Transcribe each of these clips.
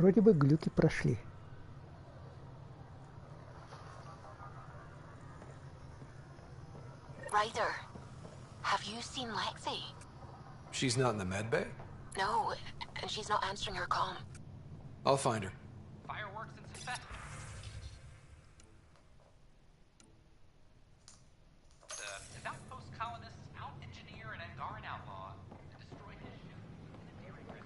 Вроде бы глюки прошли. Ryder, have you seen Lexi? She's not in the med bay? No, and she's not answering her comm. I'll find her. Fireworks and suspect. His outpost colonists out-engineer an Angaran outlaw to destroy his ship in a dairy grid.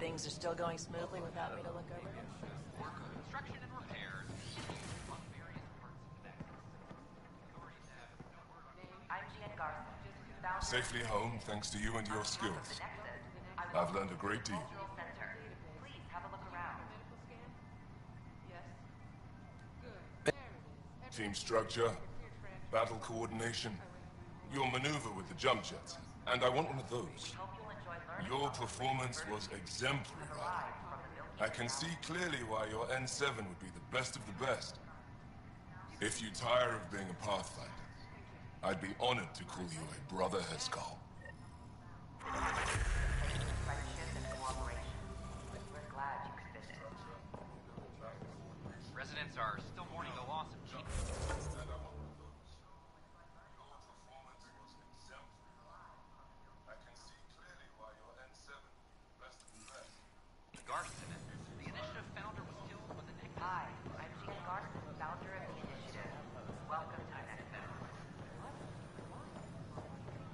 Things are still going smoothly without me to look over them. Work of construction and repairs on various parts of the nexus. Authorities have no word on I'm Gian Garson. Safely home thanks to you and your skills. I've learned a great deal. Please have a look around. Team structure, battle coordination, your maneuver with the jump jets, and I want one of those. Your performance was exemplary, Ryder. I can see clearly why your N7 would be the best of the best. If you tire of being a Pathfinder, I'd be honored to call you a Brother Heskal. Residents are still mourning the loss of Chief. Garson, the initiative founder, was killed when the next. Hi, I'm Gian Garson, founder of the initiative. Welcome to the next step.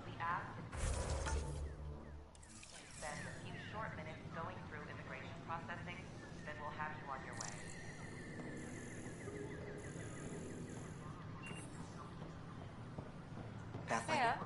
We ask that you spend a few short minutes going through immigration processing, then we'll have you on your way. Pathfinder?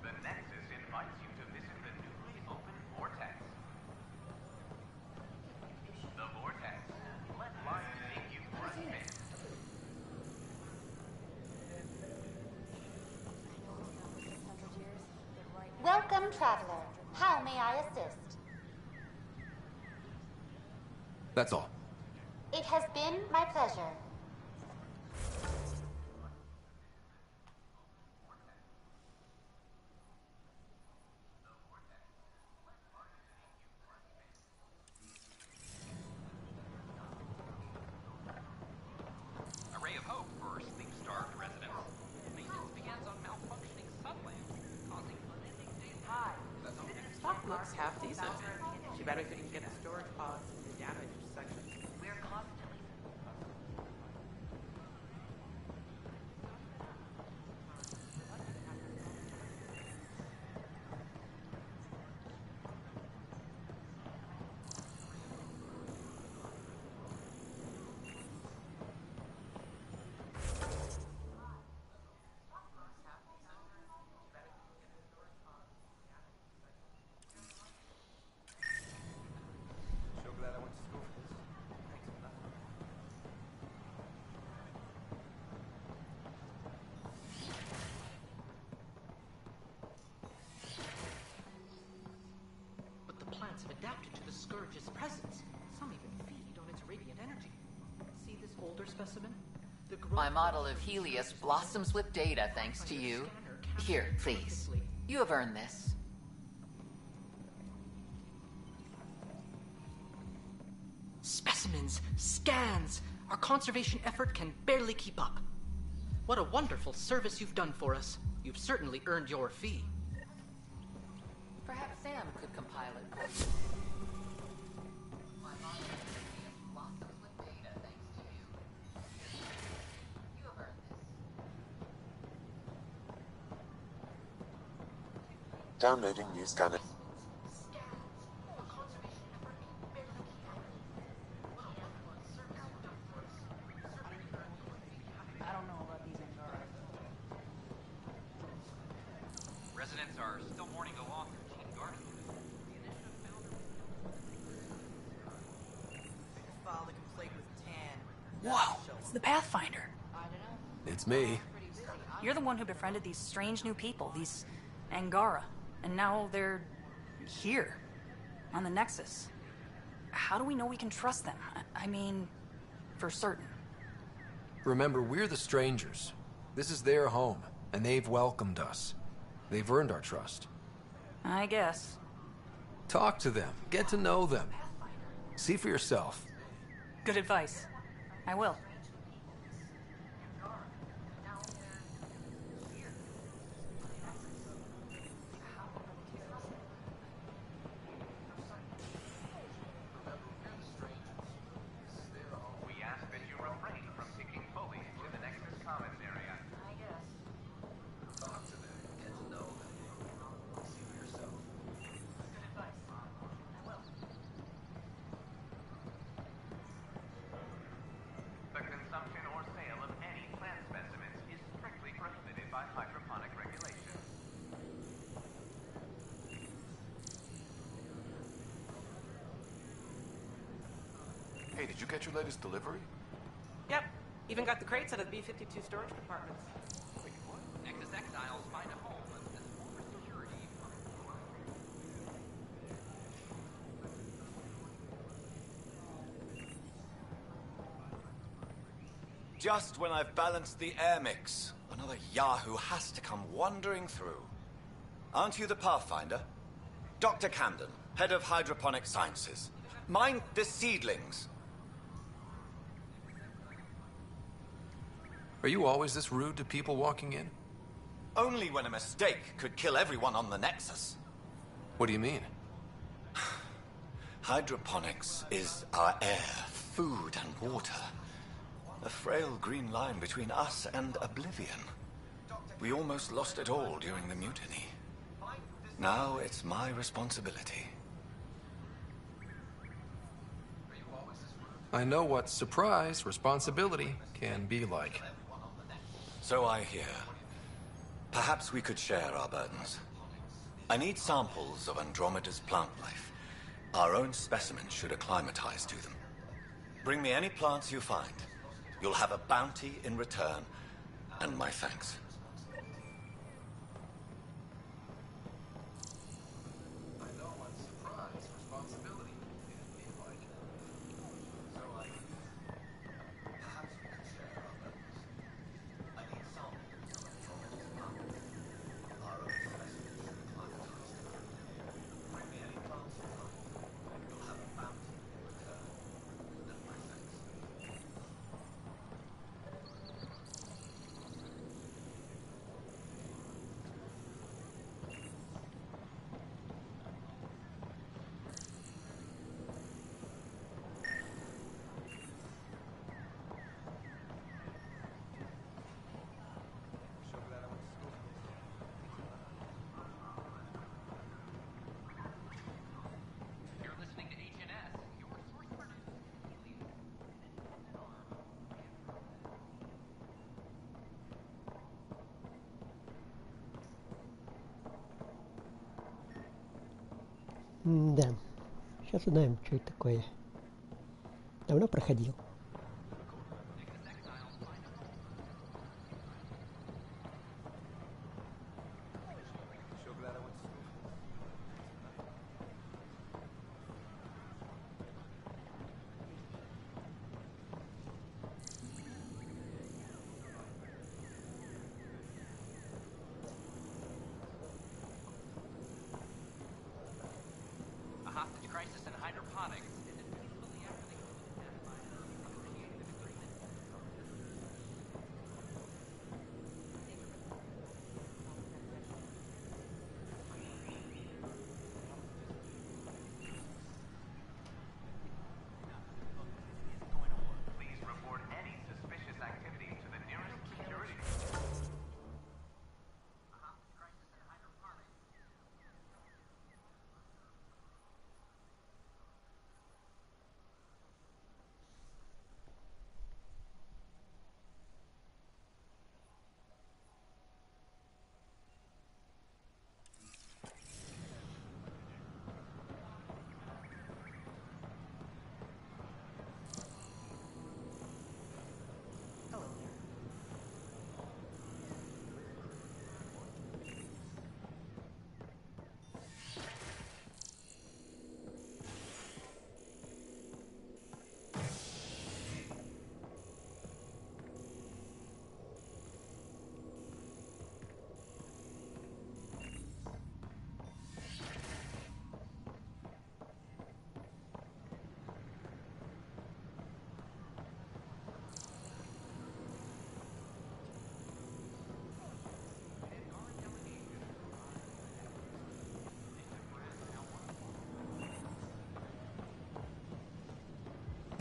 The Nexus invites you to visit the newly opened Vortex. The Vortex. Let life take you for a spin. Welcome, traveler. How may I assist? That's all. It has been my pleasure. A ray of hope for sleep-starved residents. Maintenance begins on malfunctioning sublamps, causing unending daily. Hi, Stock looks half decent. Too bad we couldn't get the storage pods in the damaged section. we're constantly. So glad I went to school for this. Thanks for nothing. But the plants have adapted to the Scourge's presence. Some even feed on its radiant energy. See this older specimen? The My model of Helios blossoms with data thanks to you. Here, please. You have earned this. Specimens, scans. Our conservation effort can barely keep up. What a wonderful service you've done for us. You've certainly earned your fee. Perhaps Sam could compile it for you. My model of Helios blossoms with data thanks to you. You have earned this. Downloading new scanner. I don't know about these Angara. Residents are still mourning the loss of Chief Garson. The initiative founder was killed. Whoa, it's the Pathfinder. It's me. You're the one who befriended these strange new people, these Angara. And now they're here, on the Nexus. How do we know we can trust them? I mean, for certain. Remember, we're the strangers. This is their home, and they've welcomed us. They've earned our trust. I guess. Talk to them. Get to know them. See for yourself. Good advice. I will. We ask that you refrain from picking foliage in the Nexus Commons area. I guess. Talk to them. Get to know them. See for yourself. Good advice. I will. The consumption or sale of any plant specimens is strictly prohibited by hydroponic regulations. Hey, did you get your latest delivery? Yep. Even got the crates out of the B-52 storage compartments. Wait, what? Nexus exiles find a home as former security. Just when I've balanced the air mix, another Yahoo has to come wandering through. Aren't you the Pathfinder? Dr. Camden, head of hydroponic sciences. Mind the seedlings. Are you always this rude to people walking in? Only when a mistake could kill everyone on the Nexus. What do you mean? Hydroponics is our air, food, and water. A frail green line between us and oblivion. We almost lost it all during the mutiny. Now it's my responsibility. I know what surprise, responsibility can be like. So I hear. Perhaps we could share our burdens. I need samples of Andromeda's plant life. Our own specimens should acclimatize to them. Bring me any plants you find. You'll have a bounty in return, and my thanks. I know what surprise, responsibility can be like. So perhaps we could share our burdens. I need samples of Andromeda's plant life. Our own specimens should acclimatize to them. Bring me any plants you find. You'll have a bounty in return, and my thanks. So glad I went to school for this. You're listening to HNS, your source for news. Да. Сейчас узнаем, что это такое. Давно проходил. So glad I went to school for this. A hostage crisis in hydroponics ended peacefully after the Pathfinder negotiated an agreement. Please report any suspicious activity to the nearest security. A hostage crisis in hydroponics.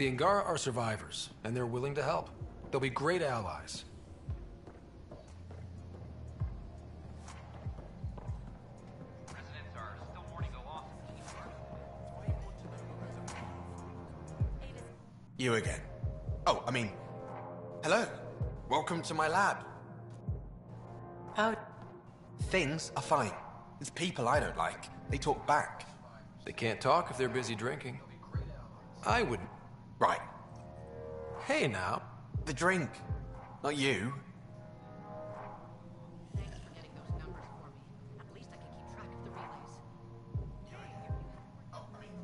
The Angara are survivors, and they're willing to help. They'll be great allies. Residents are still mourning the loss of Keith. You again. Oh, I mean, hello. Welcome to my lab. How? Things are fine. It's people I don't like. They talk back. They can't talk if they're busy drinking. I wouldn't. Right. Hey now. The drink. Not you. Thanks for getting those numbers for me. At least I can keep track of the relays. Oh, I mean,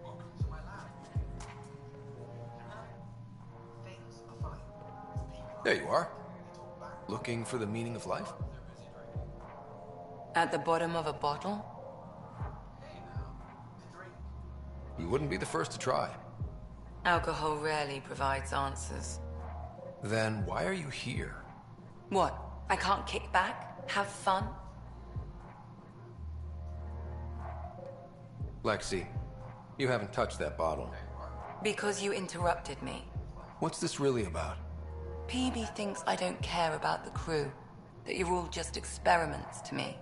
welcome to my lab. Things are fine. It's people There you are. Looking for the meaning of life? At the bottom of a bottle? You wouldn't be the first to try. Alcohol rarely provides answers. Then why are you here? What? I can't kick back? Have fun? Lexi, you haven't touched that bottle. Because you interrupted me. What's this really about? PB thinks I don't care about the crew. That you're all just experiments to me.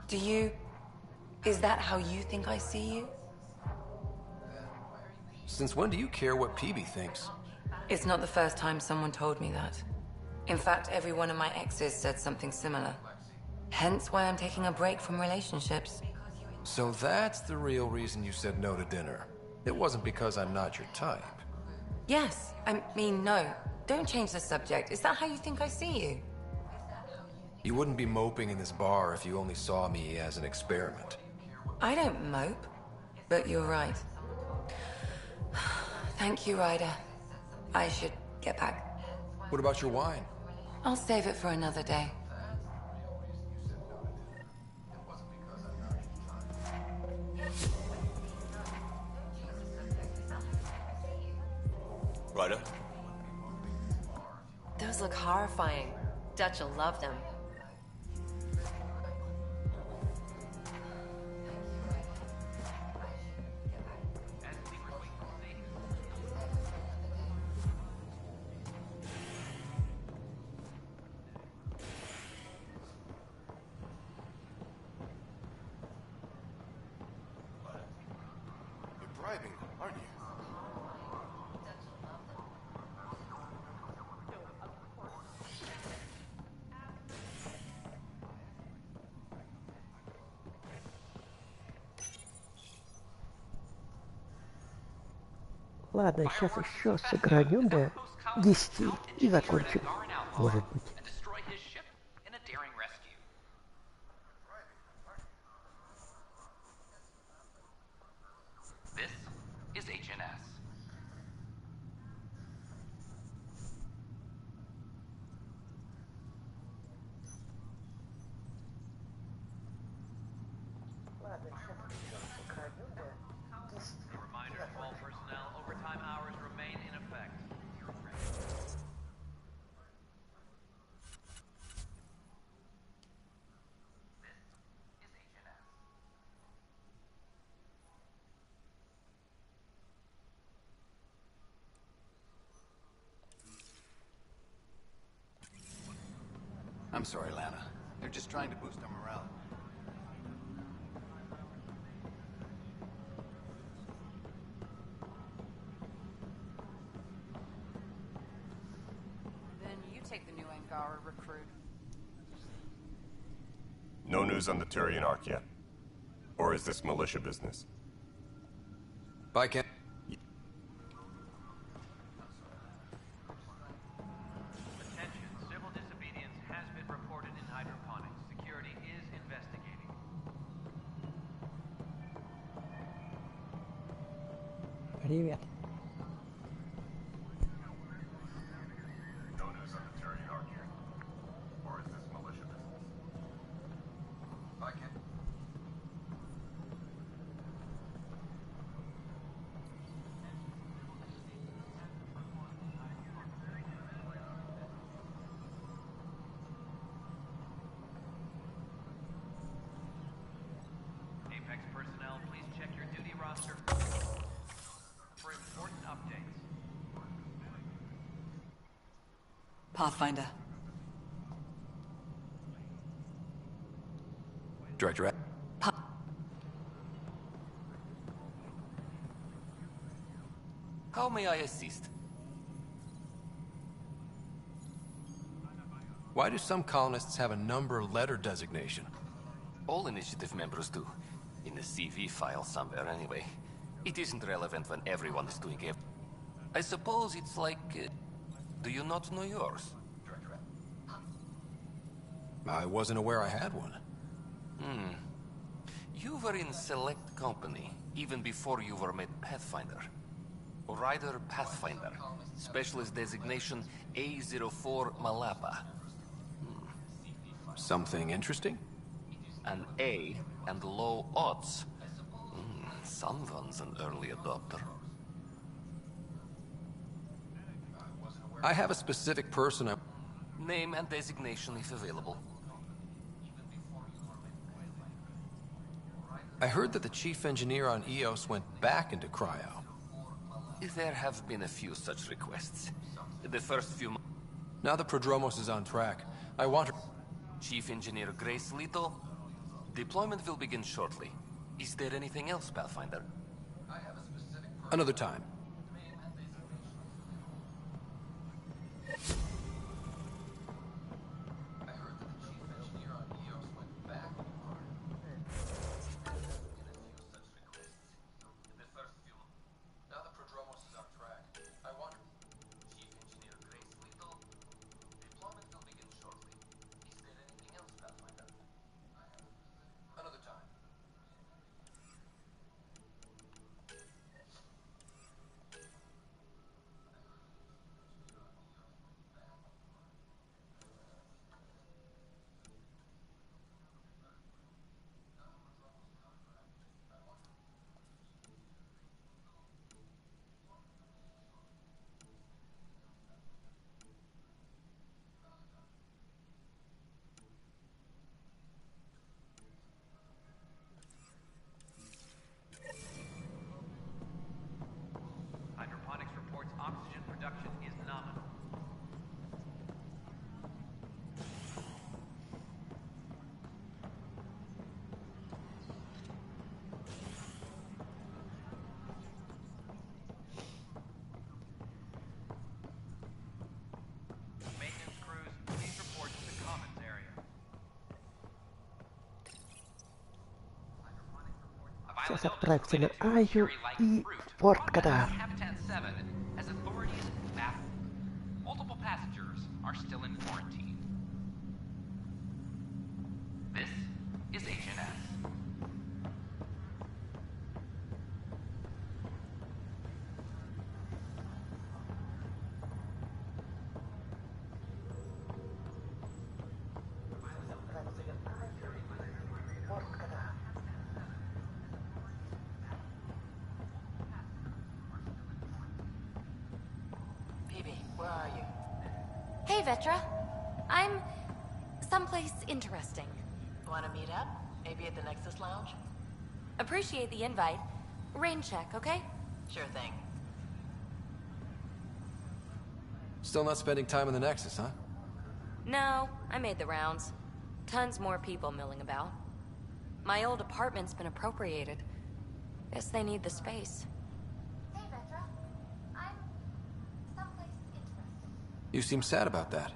Do you... Is that how you think I see you? Since when do you care what PB thinks? It's not the first time someone told me that. In fact, every one of my exes said something similar. Hence why I'm taking a break from relationships. So that's the real reason you said no to dinner. It wasn't because I'm not your type. Yes, I mean, no. Don't change the subject. Is that how you think I see you? You wouldn't be moping in this bar if you only saw me as an experiment. I don't mope, but you're right. Thank you, Ryder. I should get back. What about your wine? I'll save it for another day. Ryder? Those look horrifying. Dutch will love them. You're bribing them, aren't you? Ладно, сейчас еще сыгранем до 10 и закончим. Может быть. This is HNS. A reminder to all personnel, overtime hours remain in effect. This is HNS. I'm sorry, Lana. They're just trying to boost our morale. Then you take the new Angara recruit. No news on the Turian Arc yet? Or is this militia business? Bye, Ken. Attention, civil disobedience has been reported in hydroponics. Security is investigating. Привет. No news on the Turian Arc yet? Or is this militia business? Bye, Ken. Apex personnel, please check your duty roster. Pathfinder. Director. How may I assist? Why do some colonists have a number letter designation? All initiative members do. In the CV file somewhere, anyway. It isn't relevant when everyone is doing it. I suppose it's like... do you not know yours? I wasn't aware I had one. You were in select company, even before you were made Pathfinder. Rider Pathfinder. Specialist designation A04 Malapa. Something interesting? An A and low odds. Someone's an early adopter. I have a specific person I... Name and designation if available. I heard that the chief engineer on EOS went back into cryo. There have been a few such requests. The first few months... Now the Prodromos is on track. I want her... Chief Engineer Grace Leto. Deployment will begin shortly. Is there anything else, Pathfinder? Another time. Hydroponics reports oxygen production is nominal. Maintenance crews, please report to the commons area. Сейчас отправимся на Аю и Форт Кадар. Habitat 7 has authorities baffled. Multiple passengers are still in quarantine. This is HNS. Where are you? Hey, Vetra. I'm someplace interesting. Want to meet up? Maybe at the Nexus Lounge? Appreciate the invite. Rain check, okay? Sure thing. Still not spending time in the Nexus, huh? No, I made the rounds. Tons more people milling about. My old apartment's been appropriated. Guess they need the space. Hey, Vetra. I'm someplace interesting. You seem sad about that.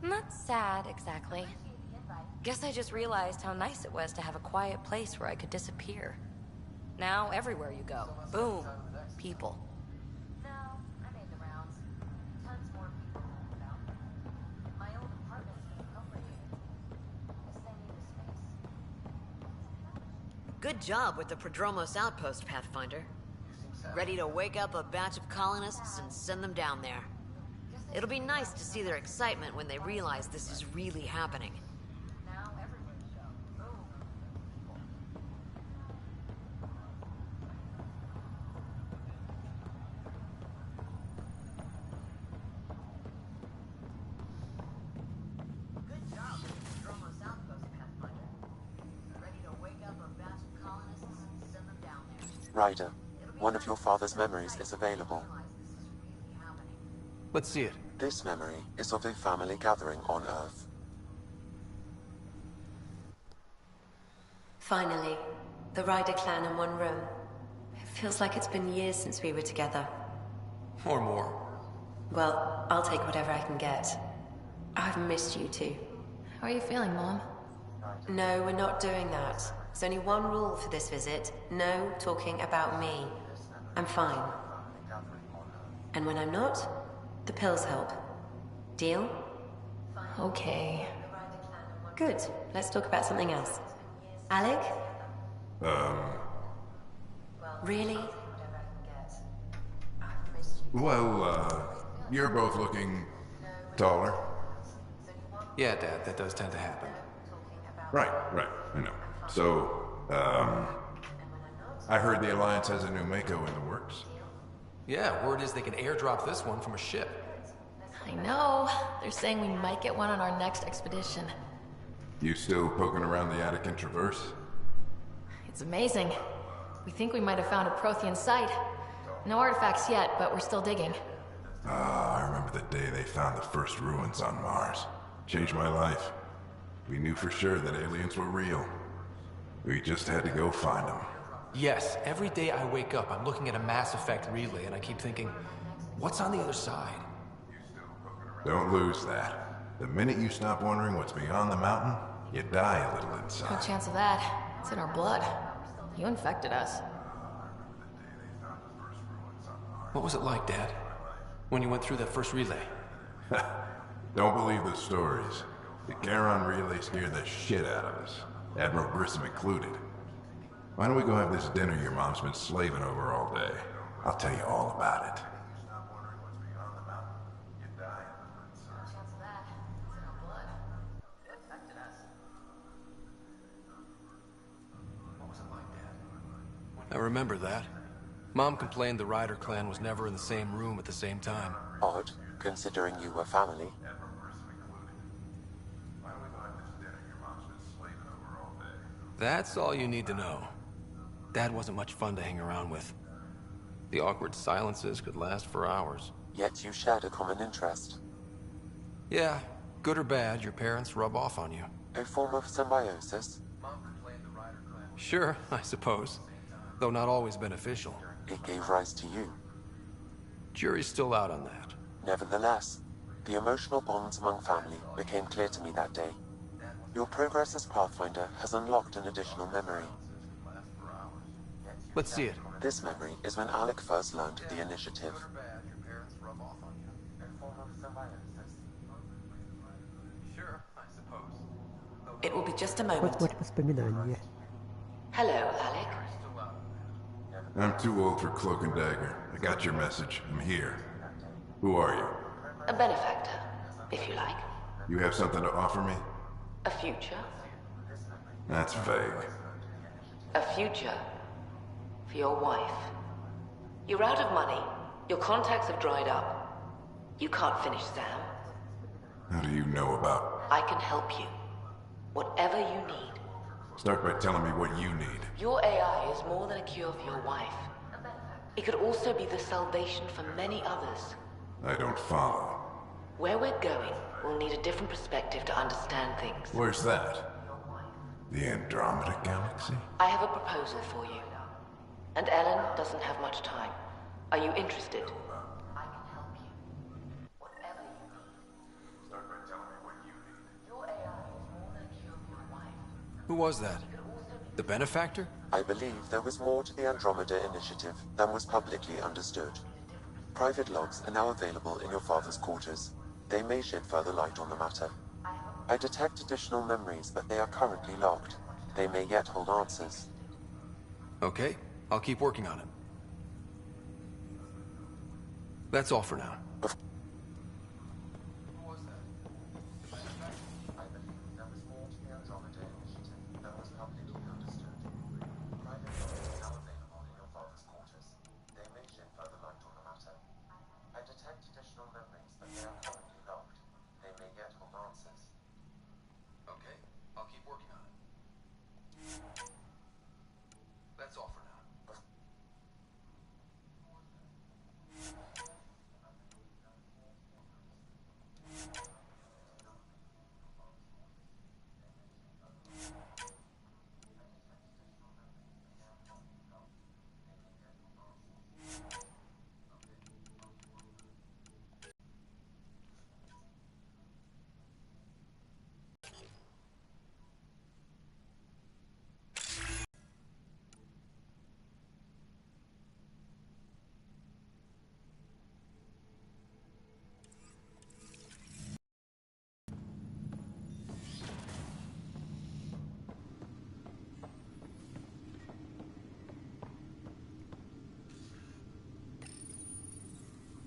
Not sad, exactly. Guess I just realized how nice it was to have a quiet place where I could disappear. Now, everywhere you go, boom, people. No, I made the rounds. Tons more people milling about. My old apartment's been appropriated. Guess they need the space. Good job with the Prodromos outpost, Pathfinder. Ready to wake up a batch of colonists and send them down there. It'll be nice to see their excitement when they realize this is really happening. Now everywhere you go, boom. Good job with the Prodromos outpost, Pathfinder. Ready to wake up a batch of colonists and send them down there. Ryder, one of your father's memories is available. Let's see it. This memory is of a family gathering on Earth. Finally, the Ryder clan in one room. It feels like it's been years since we were together. Or more. Well, I'll take whatever I can get. I've missed you too. How are you feeling, Mom? No, we're not doing that. There's only one rule for this visit. No talking about me. I'm fine. And when I'm not, the pills help. Deal? Okay. Good. Let's talk about something else. Alec? Really? Well, you're both looking taller. Yeah, Dad, that does tend to happen. Right, I know. So, I heard the Alliance has a new Mako in the works. Yeah, word is they can airdrop this one from a ship. I know. They're saying we might get one on our next expedition. You still poking around the Attican Traverse? It's amazing. We think we might have found a Prothean site. No artifacts yet, but we're still digging. Ah, I remember the day they found the first ruins on Mars. Changed my life. We knew for sure that aliens were real. We just had to go find them. Yes, every day I wake up, I'm looking at a Mass Effect relay, and I keep thinking, what's on the other side? Don't lose that. The minute you stop wondering what's beyond the mountain, you die a little No inside. chance of that. It's in our blood. You infected us. What was it like, Dad? When you went through that first relay? Don't believe the stories. The Charon relay scared the shit out of us. Admiral Grissom included. Why don't we go have this dinner your mom's been slaving over all day? I'll tell you all about it. I remember that. Mom complained the Ryder clan was never in the same room at the same time. Odd, considering you were family. That's all you need to know. Dad wasn't much fun to hang around with. The awkward silences could last for hours. Yet you shared a common interest. Yeah, good or bad, your parents rub off on you. A form of symbiosis? Sure, I suppose. Though not always beneficial. It gave rise to you. Jury's still out on that. Nevertheless, the emotional bonds among family became clear to me that day. Your progress as Pathfinder has unlocked an additional memory. Let's see it. This memory is when Alec first learned the initiative. It will be just a moment. Вот воспоминания. Hello, Alec. I'm too old for Cloak and Dagger. I got your message. I'm here. Who are you? A benefactor, if you like. You have something to offer me? A future. That's vague. A future. For your wife. You're out of money. Your contacts have dried up. You can't finish Sam. How do you know about... I can help you. Whatever you need. Start by telling me what you need. Your AI is more than a cure for your wife. It could also be the salvation for many others. I don't follow. Where we're going, we'll need a different perspective to understand things. Where's that? The Andromeda Galaxy? I have a proposal for you. And Ellen doesn't have much time. Are you interested? I can help you. Whatever you need. Start by telling me what you need. Your AI is more than a cure for your wife. Who was that? The benefactor? I believe there was more to the Andromeda Initiative than was publicly understood. Private logs are now available in your father's quarters. They may shed further light on the matter. I detect additional memories, but they are currently locked. They may yet hold answers. Okay, I'll keep working on it. That's all for now.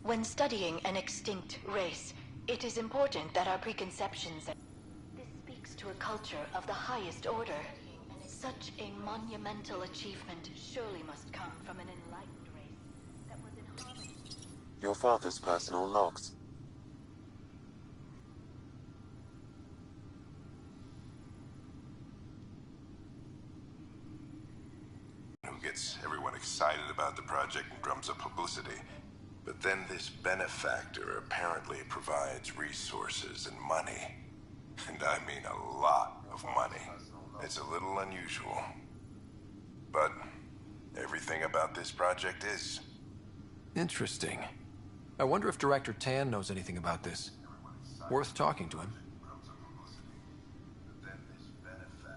When studying an extinct race, it is important that our preconceptions... This speaks to a culture of the highest order. Such a monumental achievement surely must come from an enlightened race that was in harmony. Your father's personal logs. Who gets everyone excited about the project and drums up publicity. But then this benefactor apparently provides resources and money. And I mean a lot of money. It's a little unusual. But everything about this project is. Interesting. I wonder if Director Tan knows anything about this. Worth talking to him.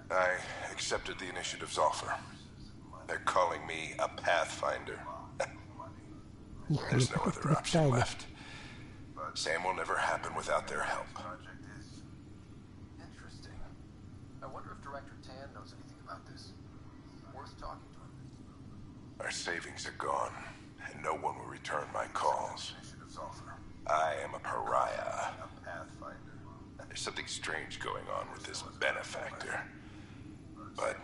I accepted the initiative's offer. They're calling me a Pathfinder. There's no other option left. Sam will never happen without their help. Interesting. I wonder if Director Tan knows anything about this. Worth talking to him. Our savings are gone, and no one will return my calls. I am a pariah. There's something strange going on with this benefactor. But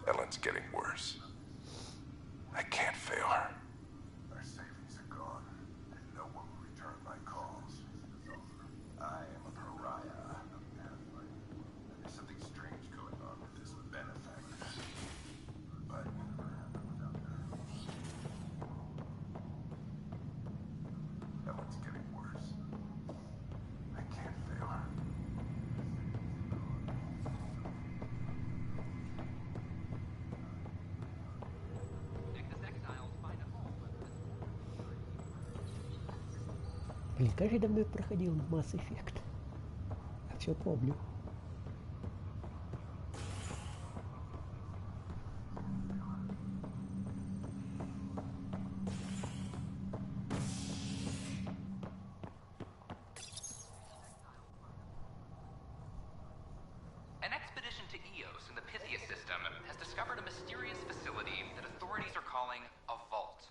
Ellen's getting worse. I can't fail her. Our savings are gone, and no one will return my calls. I am a pariah. There's something strange going on with this benefactor. But Ellen's getting worse. I can't fail her. Блин, как же давно я проходил Масс эффект. Я все помню. An expedition to Eos in the Pythia system has discovered a mysterious facility that authorities are calling a vault.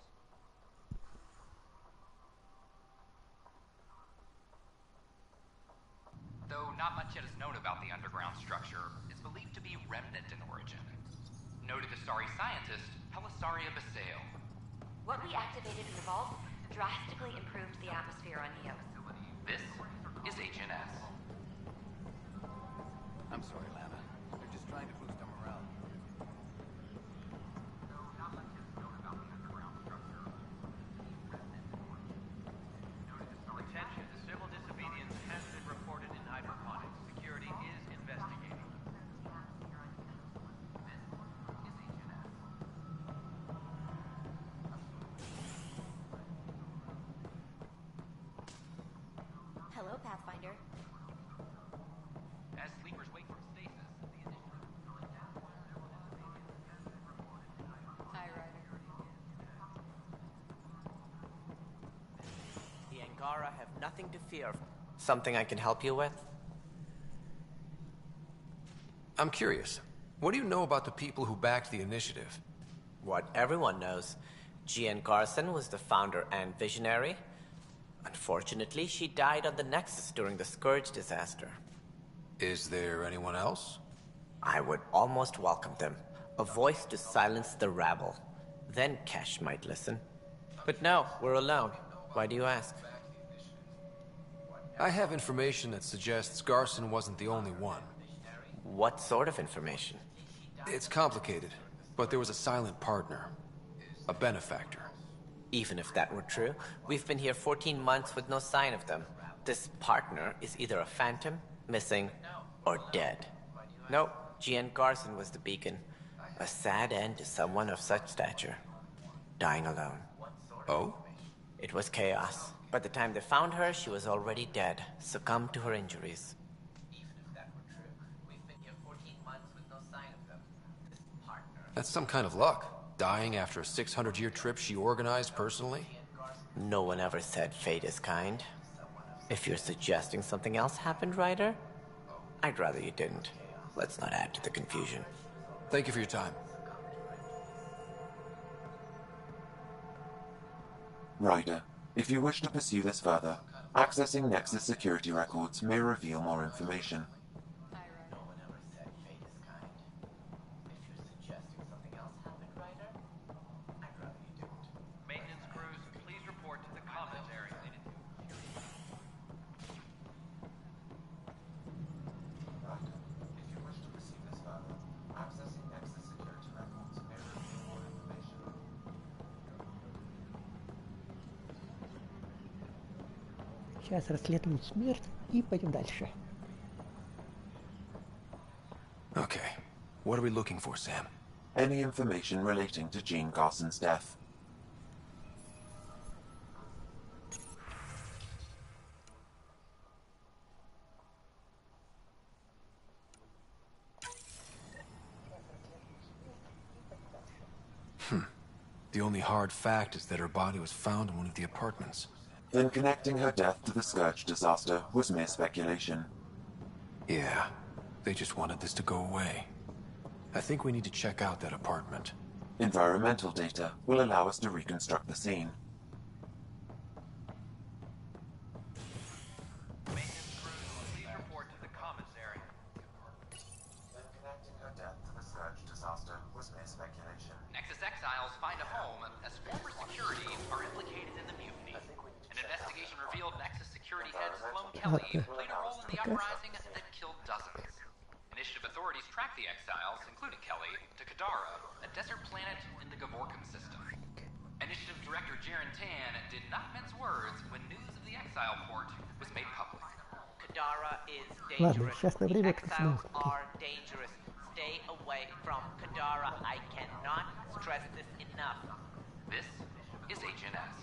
Though not much yet is known about the underground structure, it's believed to be remnant in origin. Noted Asari scientist Pelisaria Basale. What we activated in the vault drastically improved the atmosphere on Eos. This is HNS. I'm sorry, Lana. They're just trying to boost our morale. Attention, civil disobedience has been reported in hydroponics. Security is investigating. Hello, Pathfinder. As sleepers wait for stasis, Hi, Ryder. The Angara have nothing to fear. Something I can help you with? I'm curious. What do you know about the people who backed the initiative? What everyone knows. Jean Garson was the founder and visionary. Unfortunately, she died on the Nexus during the Scourge disaster. Is there anyone else? I would almost welcome them. A voice to silence the rabble. Then Kesh might listen. But no, we're alone. Why do you ask? I have information that suggests Garson wasn't the only one. What sort of information? It's complicated, but there was a silent partner. A benefactor. Even if that were true, we've been here 14 months with no sign of them. This partner is either a phantom, missing, or dead. Nope, Jean Garson was the beacon. A sad end to someone of such stature. Dying alone. Oh? It was chaos. By the time they found her, she was already dead, succumbed to her injuries. Even if that were true, we've been here 14 months with no sign of them. This partner... That's some kind of luck. Dying after a 600-year trip she organized personally? No one ever said fate is kind. If you're suggesting something else happened, Ryder, I'd rather you didn't. Let's not add to the confusion. Thank you for your time. Ryder, if you wish to pursue this further, accessing Nexus security records may reveal more information. Maintenance crews, please report to the commons area. If you wish to pursue this further, accessing Nexus security records may reveal more information. Сейчас расследуем смерть и пойдем дальше. Okay. What are we looking for, Sam? Any information relating to Gene Garson's death. The only hard fact is that her body was found in one of the apartments. Then connecting her death to the Scourge disaster was mere speculation. Yeah, they just wanted this to go away. I think we need to check out that apartment. Environmental data will allow us to reconstruct the scene. Maintenance crews, please report to the commons area. Then connecting her death to the Scourge disaster was mere speculation. Nexus exiles find a home as former security are implicated in the mutiny. An investigation revealed Nexus security head Sloan Kelly played a role in the uprising that killed dozens. Initiative authorities tracked the exiles, including Kelly, to Kadara, a desert planet in the Gavorkan system. Initiative Director Jaren Tan did not mince words when news of the exile port was made public. Kadara is Ладно, dangerous. сейчас на The время exiles посмотрим. are dangerous. Stay away from Kadara. I cannot stress this enough. This is HNS.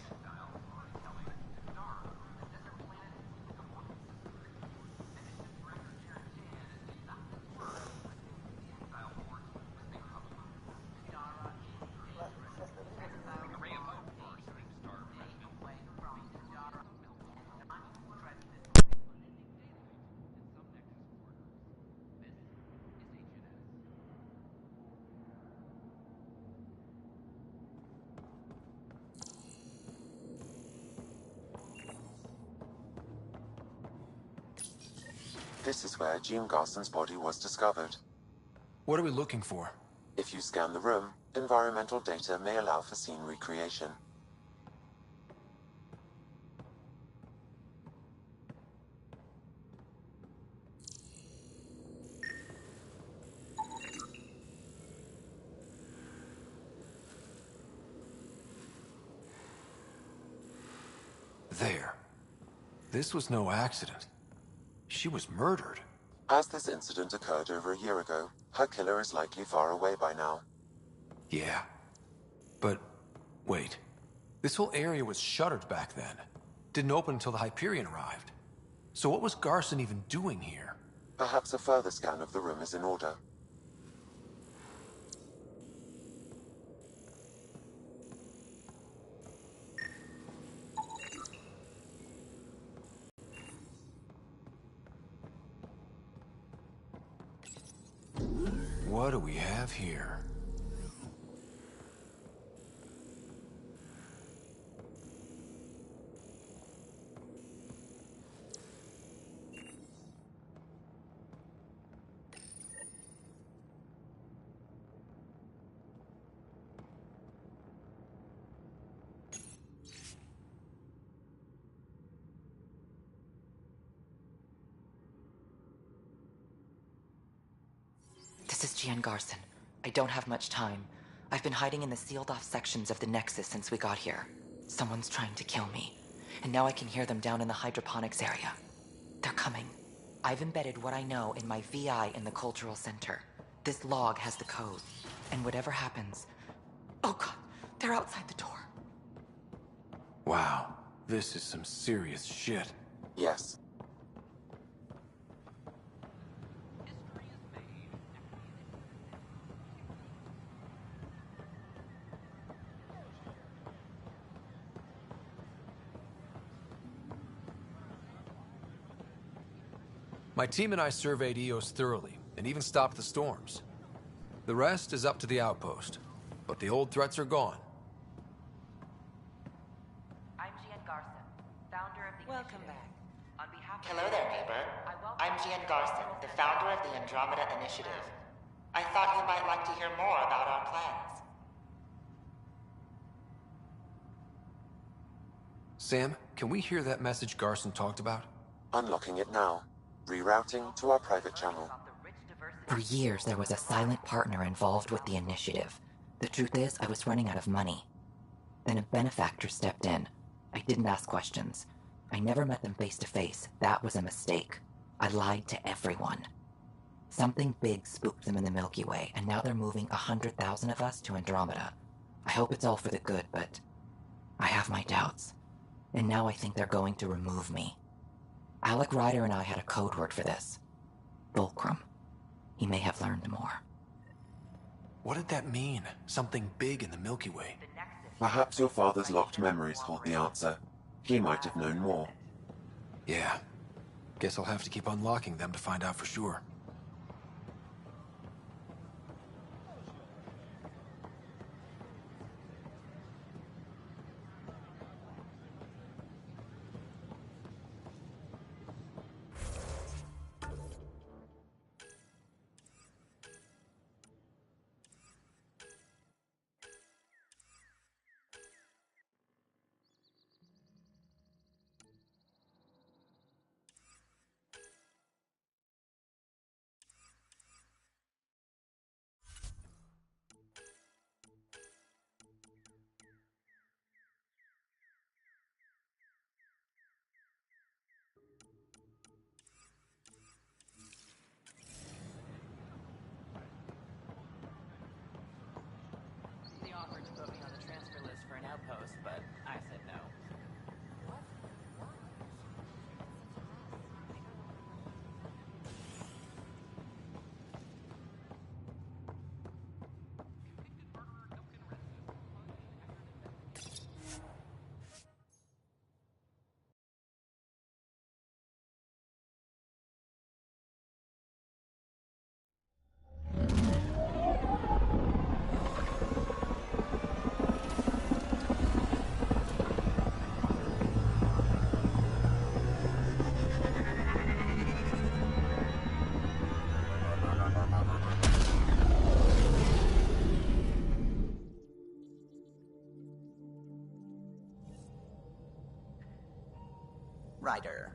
This is where Gene Garson's body was discovered. What are we looking for? If you scan the room, environmental data may allow for scene recreation. There. This was no accident. She was murdered. As this incident occurred over a year ago, her killer is likely far away by now. Yeah. But, wait. This whole area was shuttered back then. Didn't open until the Hyperion arrived. So what was Garson even doing here? Perhaps a further scan of the room is in order. What do we have here? This is Gian Garson. I don't have much time. I've been hiding in the sealed-off sections of the Nexus since we got here. Someone's trying to kill me, and now I can hear them down in the hydroponics area. They're coming. I've embedded what I know in my VI in the Cultural Center. This log has the code, and whatever happens... Oh god, they're outside the door. Wow, this is some serious shit. Yes. My team and I surveyed EOS thoroughly, and even stopped the storms. The rest is up to the outpost, but the old threats are gone. Welcome back. On behalf of Hello there, neighbor. I'm Gian Garson, the founder of the Andromeda Initiative. I thought you might like to hear more about our plans. Sam, can we hear that message Garson talked about? Unlocking it now. Rerouting to our private channel. For years, there was a silent partner involved with the initiative. The truth is, I was running out of money. Then a benefactor stepped in. I didn't ask questions. I never met them face to face. That was a mistake. I lied to everyone. Something big spooked them in the Milky Way, and now they're moving 100,000 of us to Andromeda. I hope it's all for the good, but I have my doubts. And now I think they're going to remove me. Alec Ryder and I had a code word for this. Fulcrum. He may have learned more. What did that mean? Something big in the Milky Way? Perhaps your father's locked memories hold the answer. He might have known more. Yeah. Guess I'll have to keep unlocking them to find out for sure. They offered to put me on the transfer list for an outpost, but I said no. Ryder.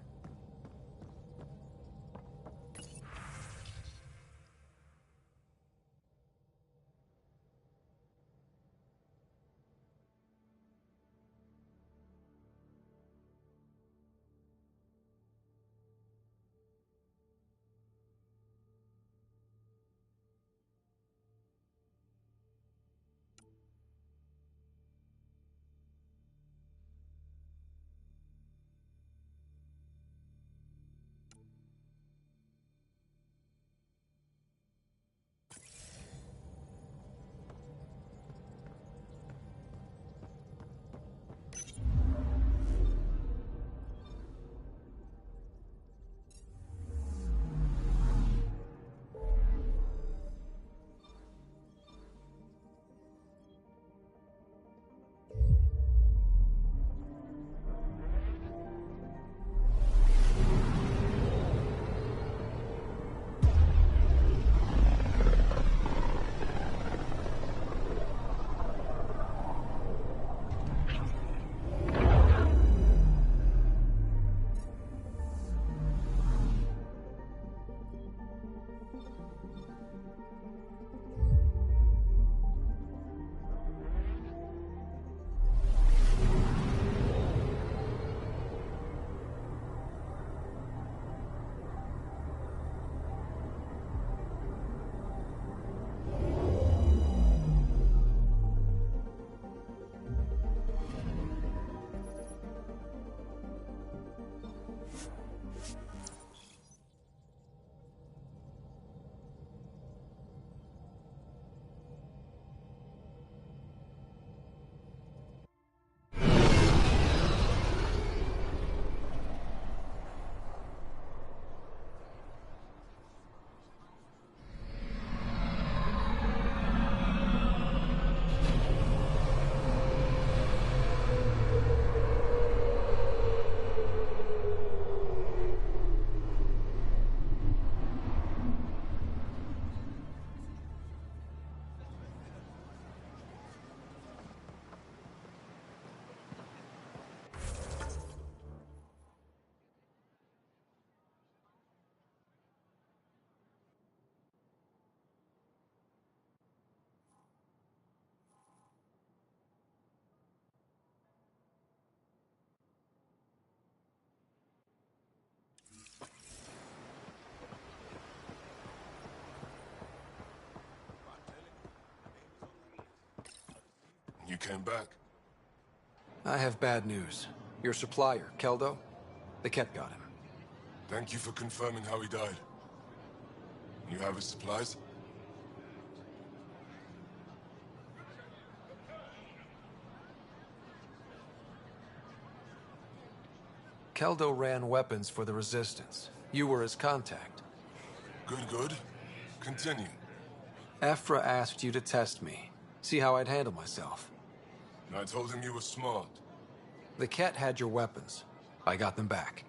came back. I have bad news. Your supplier, Keldo, the Ket got him. Thank you for confirming how he died. You have his supplies? Keldo ran weapons for the Resistance. You were his contact. Good, good. Continue. Ephra asked you to test me, see how I'd handle myself. I told him you were smart. The Ket had your weapons. I got them back.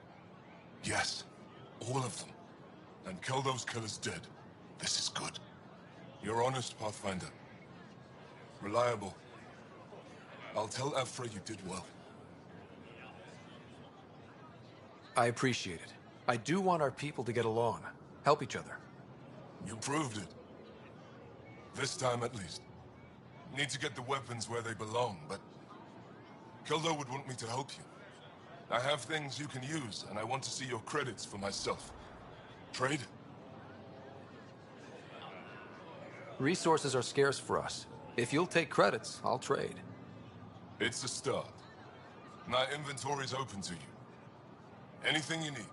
Yes, all of them. And Keldo's killer's dead. This is good. You're honest, Pathfinder. Reliable. I'll tell Ephra you did well. I appreciate it. I do want our people to get along, help each other. You proved it. This time at least. Need to get the weapons where they belong, but Keldo would want me to help you. I have things you can use, and I want to see your credits for myself. Trade? Resources are scarce for us. If you'll take credits, I'll trade. It's a start. My inventory's open to you. Anything you need.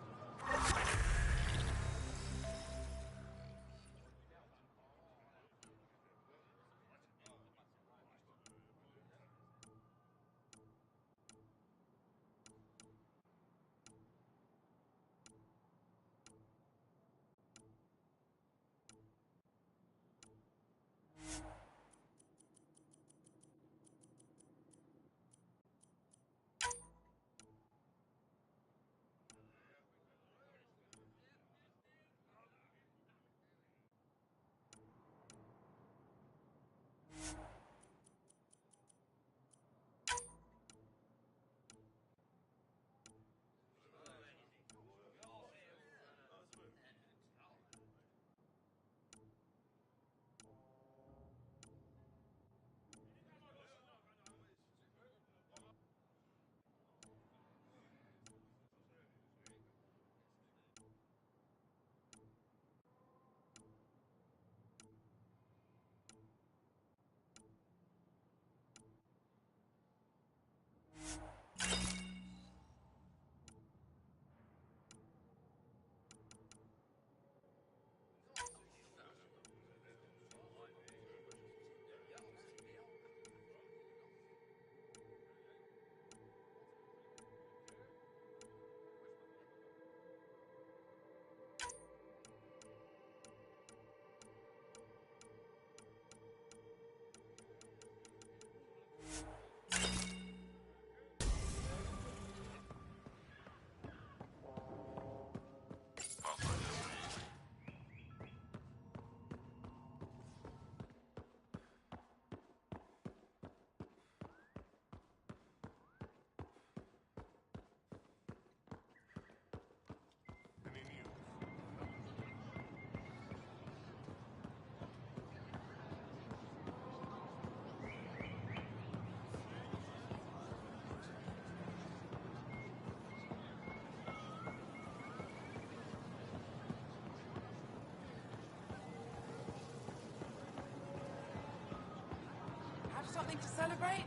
Something to celebrate?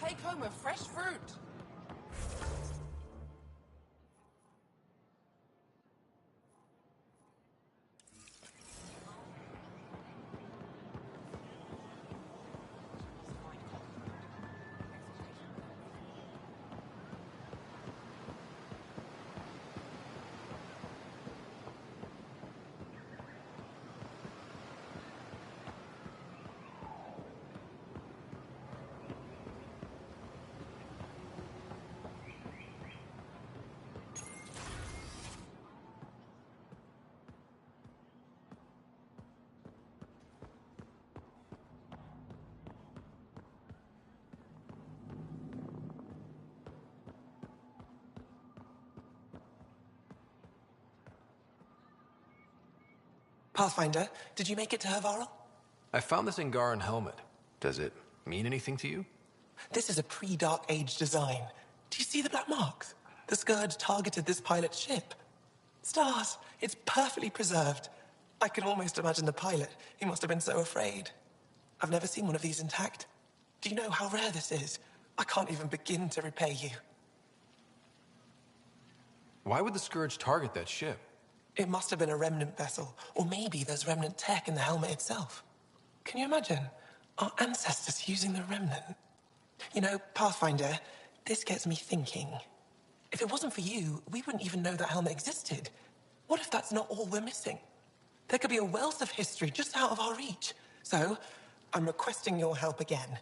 Take home a fresh fruit. Pathfinder, did you make it to Hervarl? I found this Angaran helmet. Does it mean anything to you? This is a pre-Dark Age design. Do you see the black marks? The Scourge targeted this pilot's ship. Stars, it's perfectly preserved. I can almost imagine the pilot. He must have been so afraid. I've never seen one of these intact. Do you know how rare this is? I can't even begin to repay you. Why would the Scourge target that ship? It must have been a remnant vessel, or maybe there's remnant tech in the helmet itself. Can you imagine? Our ancestors using the remnant. You know, Pathfinder, this gets me thinking. If it wasn't for you, we wouldn't even know that helmet existed. What if that's not all we're missing? There could be a wealth of history just out of our reach. So, I'm requesting your help again.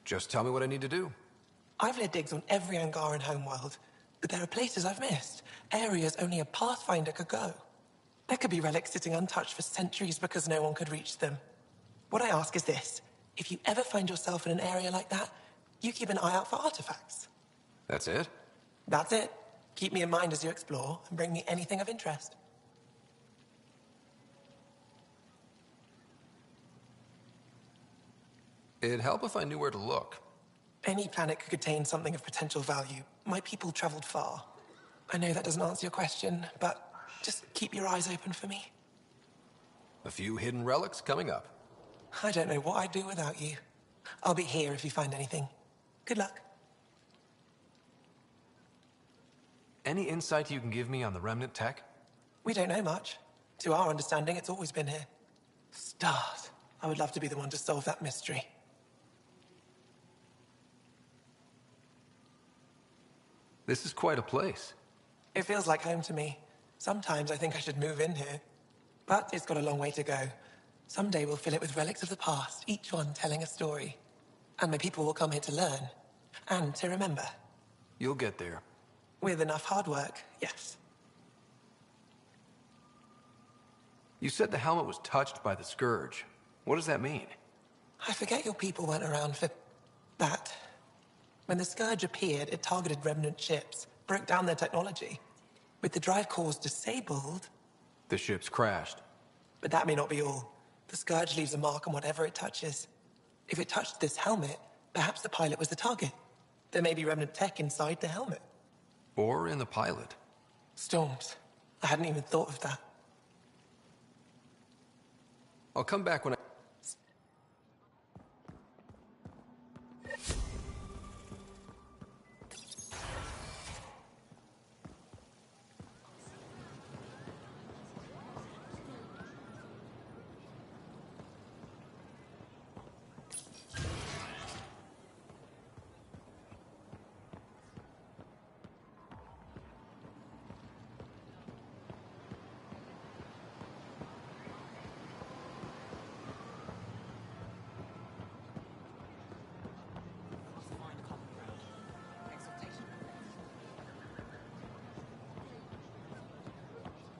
Just tell me what I need to do. I've led digs on every Angaran homeworld, but there are places I've missed, areas only a Pathfinder could go. There could be relics sitting untouched for centuries because no one could reach them. What I ask is this: if you ever find yourself in an area like that, you keep an eye out for artifacts. That's it? That's it. Keep me in mind as you explore, and bring me anything of interest. It'd help if I knew where to look. Any planet could contain something of potential value. My people traveled far. I know that doesn't answer your question, but just keep your eyes open for me. A few hidden relics coming up. I don't know what I'd do without you. I'll be here if you find anything. Good luck. Any insight you can give me on the remnant tech? We don't know much. To our understanding, it's always been here. Stars. I would love to be the one to solve that mystery. This is quite a place. It feels like home to me. Sometimes I think I should move in here. But it's got a long way to go. Someday we'll fill it with relics of the past, each one telling a story. And my people will come here to learn. And to remember. You'll get there. With enough hard work, yes. You said the helmet was touched by the Scourge. What does that mean? I forget your people weren't around for that. When the Scourge appeared, it targeted remnant ships, broke down their technology. With the drive cores disabled... The ships crashed. But that may not be all. The Scourge leaves a mark on whatever it touches. If it touched this helmet, perhaps the pilot was the target. There may be remnant tech inside the helmet. Or in the pilot. Storms. I hadn't even thought of that. I'll come back when I...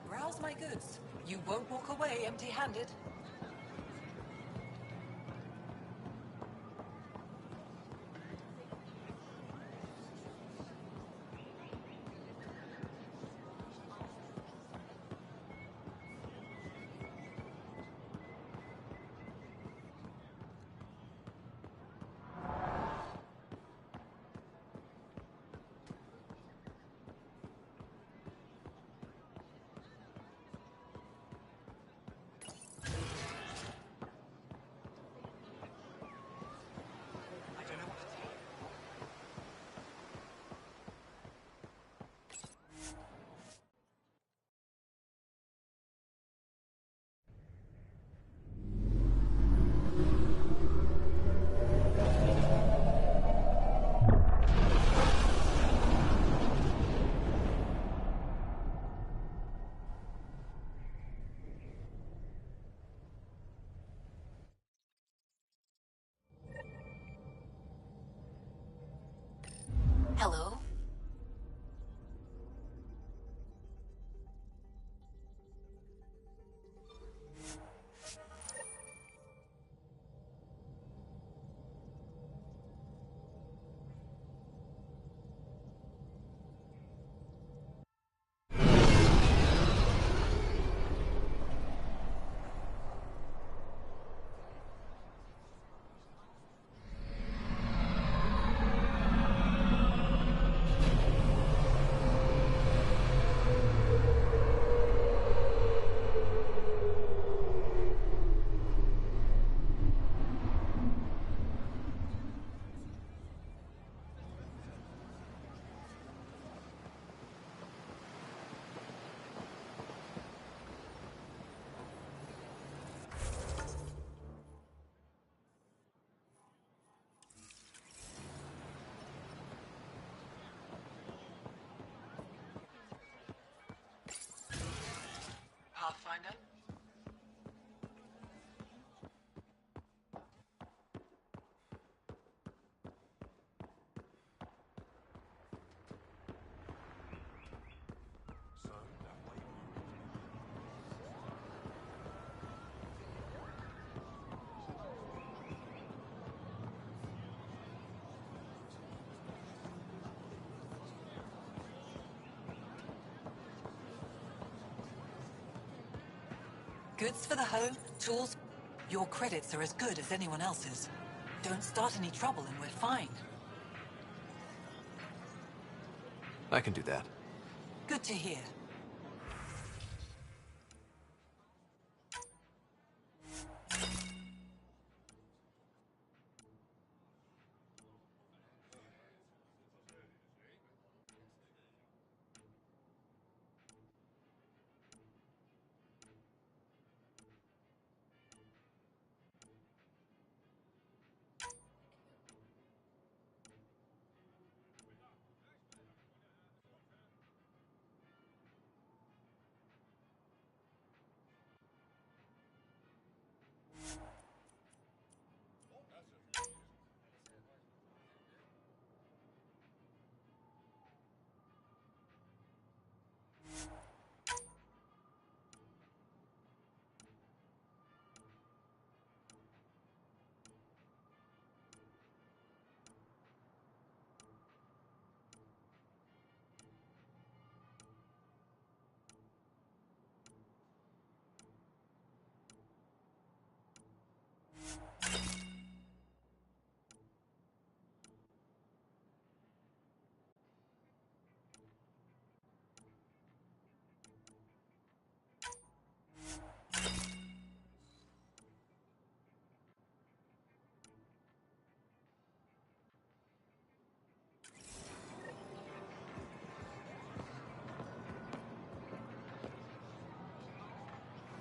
Browse my goods. You won't walk away empty-handed. Pathfinder? Goods for the home, tools. Your credits are as good as anyone else's. Don't start any trouble and we're fine. I can do that. Good to hear.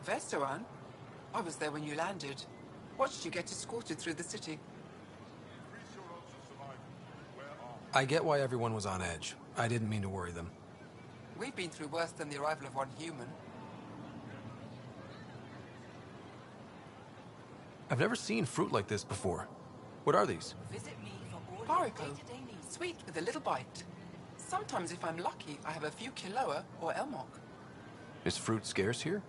Vestaran? I was there when you landed. Watched you get escorted through the city. I get why everyone was on edge. I didn't mean to worry them. We've been through worse than the arrival of one human. I've never seen fruit like this before. What are these? Visit me for all Barico. Sweet with a little bite. Sometimes if I'm lucky, I have a few Kiloa or Elmok. Is fruit scarce here?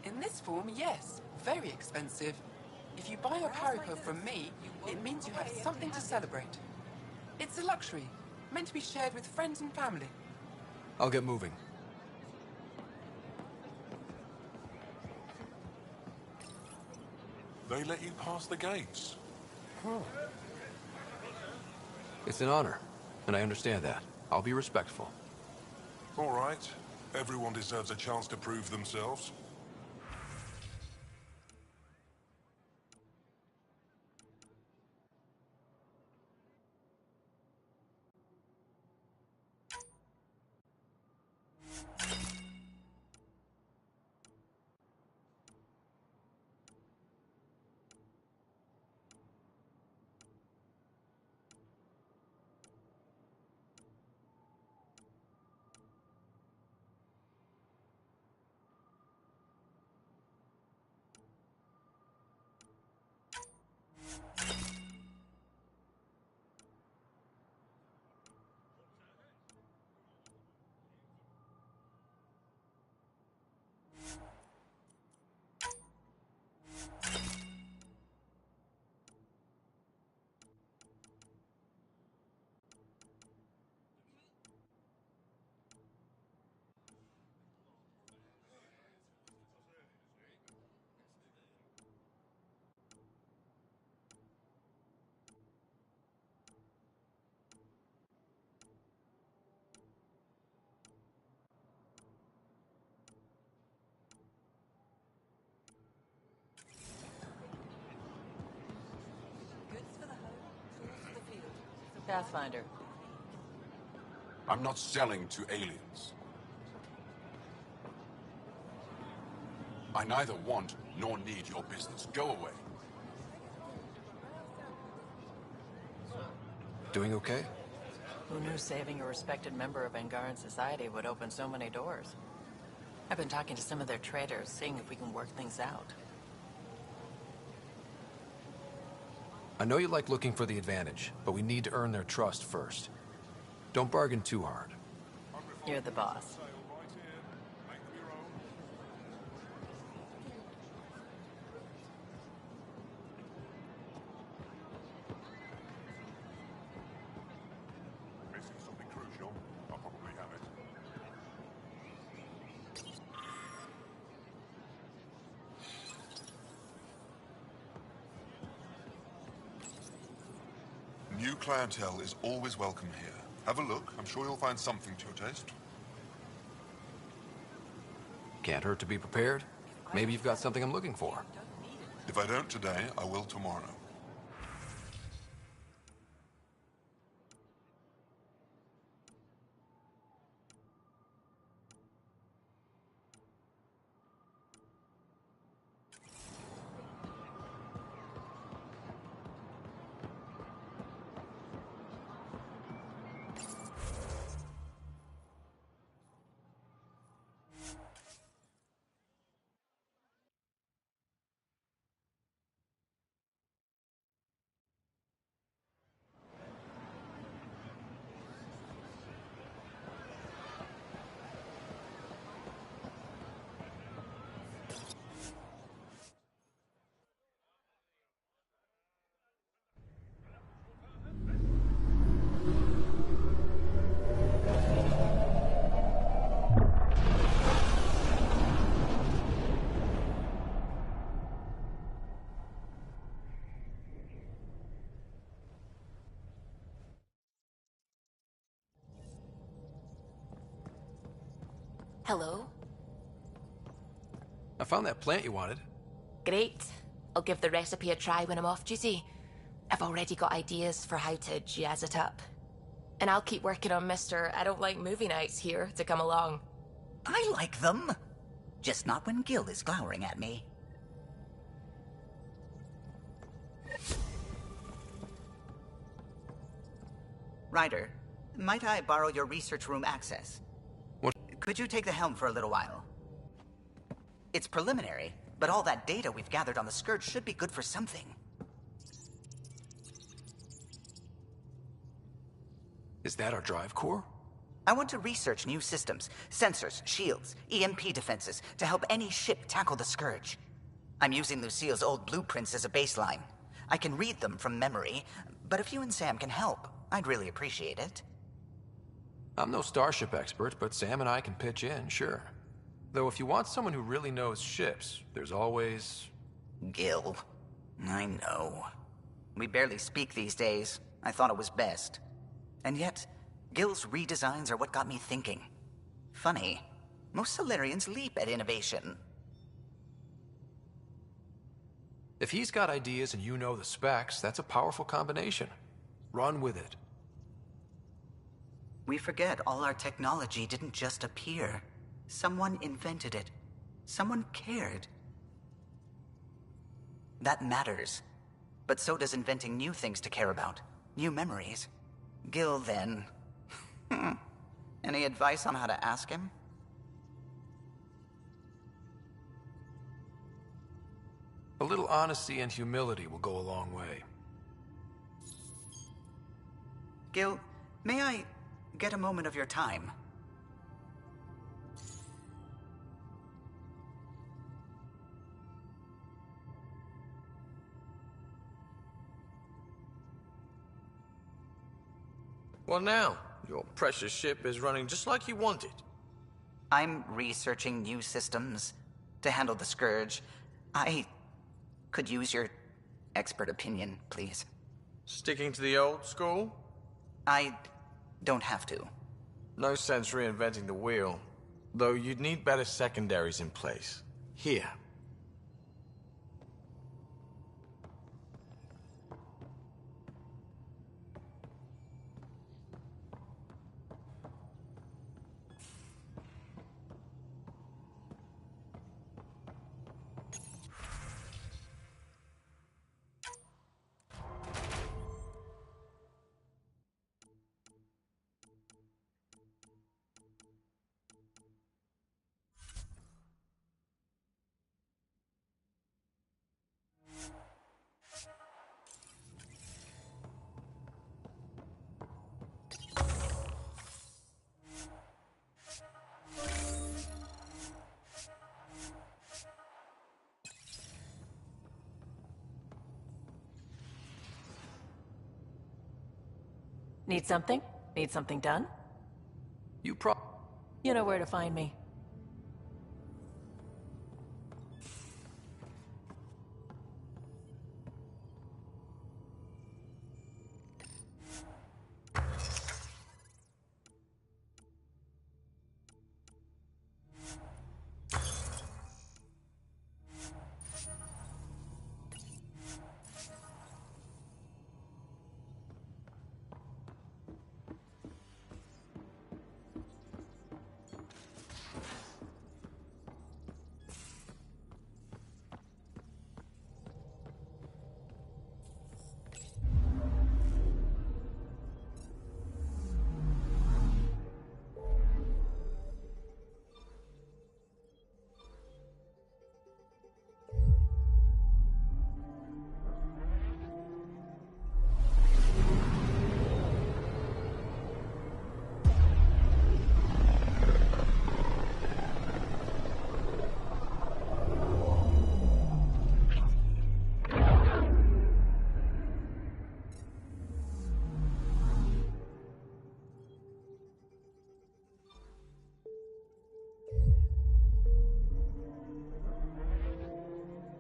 In this form, yes. Very expensive. If you buy a Parico from me, it means you have something to celebrate. It's a luxury, meant to be shared with friends and family. I'll get moving. They let you pass the gates. It's an honor, and I understand that. I'll be respectful. All right. Everyone deserves a chance to prove themselves. Pathfinder. I'm not selling to aliens. I neither want nor need your business. Go away. Doing okay? Who knew saving a respected member of Angaran society would open so many doors? I've been talking to some of their traders, seeing if we can work things out. I know you like looking for the advantage, but we need to earn their trust first. Don't bargain too hard. You're the boss. Missing something crucial? I'll probably have it. New clientele is always welcome here. Have a look. I'm sure you'll find something to your taste. Can't hurt to be prepared. Maybe you've got something I'm looking for. If I don't today, I will tomorrow. Hello? I found that plant you wanted. Great. I'll give the recipe a try when I'm off duty. I've already got ideas for how to jazz it up. And I'll keep working on Mr. I don't like movie nights here to come along. I like them. Just not when Gil is glowering at me. Ryder, might I borrow your research room access? What? Could you take the helm for a little while? It's preliminary, but all that data we've gathered on the Scourge should be good for something. Is that our drive core? I want to research new systems, sensors, shields, EMP defenses, to help any ship tackle the Scourge. I'm using Lucille's old blueprints as a baseline. I can read them from memory, but if you and Sam can help, I'd really appreciate it. I'm no starship expert, but Sam and I can pitch in, sure. Though if you want someone who really knows ships, there's always... Gil. I know. We barely speak these days. I thought it was best. And yet, Gil's redesigns are what got me thinking. Funny, most Solarians leap at innovation. If he's got ideas and you know the specs, that's a powerful combination. Run with it. We forget all our technology didn't just appear. Someone invented it. Someone cared. That matters. But so does inventing new things to care about. New memories. Gil, then. Any advice on how to ask him? A little honesty and humility will go a long way. Gil, may I get a moment of your time? Well now, your precious ship is running just like you wanted. I'm researching new systems to handle the Scourge. I could use your expert opinion, please. Sticking to the old school? I don't have to. No sense reinventing the wheel. Though you'd need better secondaries in place. Here. Need something? Need something done? You know where to find me.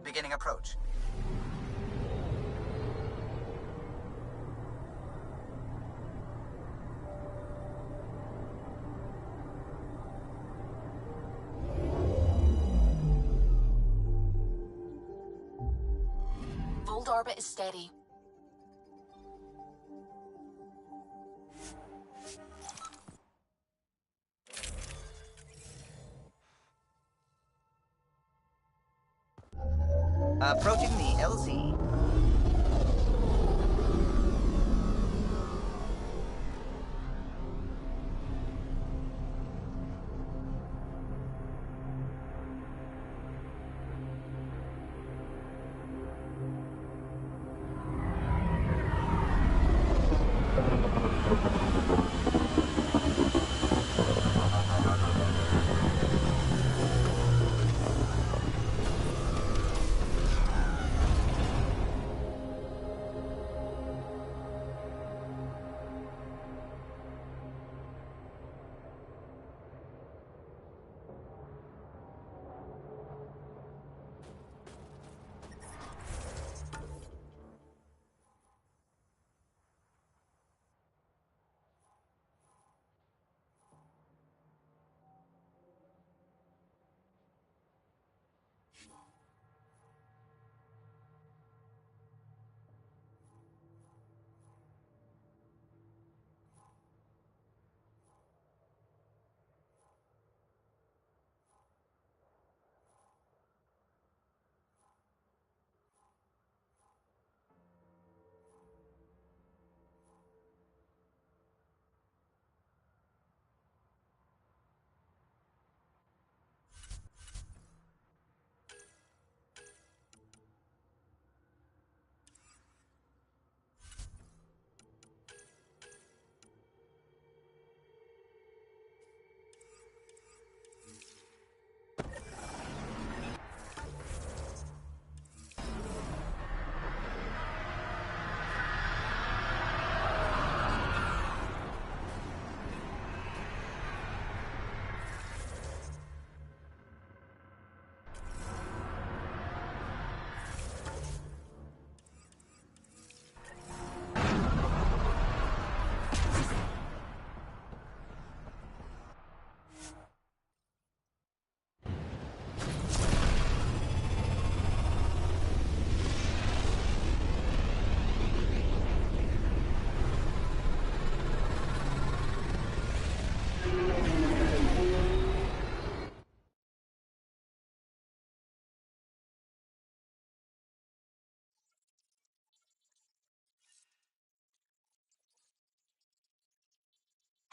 Beginning approach. Fold orbit is steady. Approaching the LZ.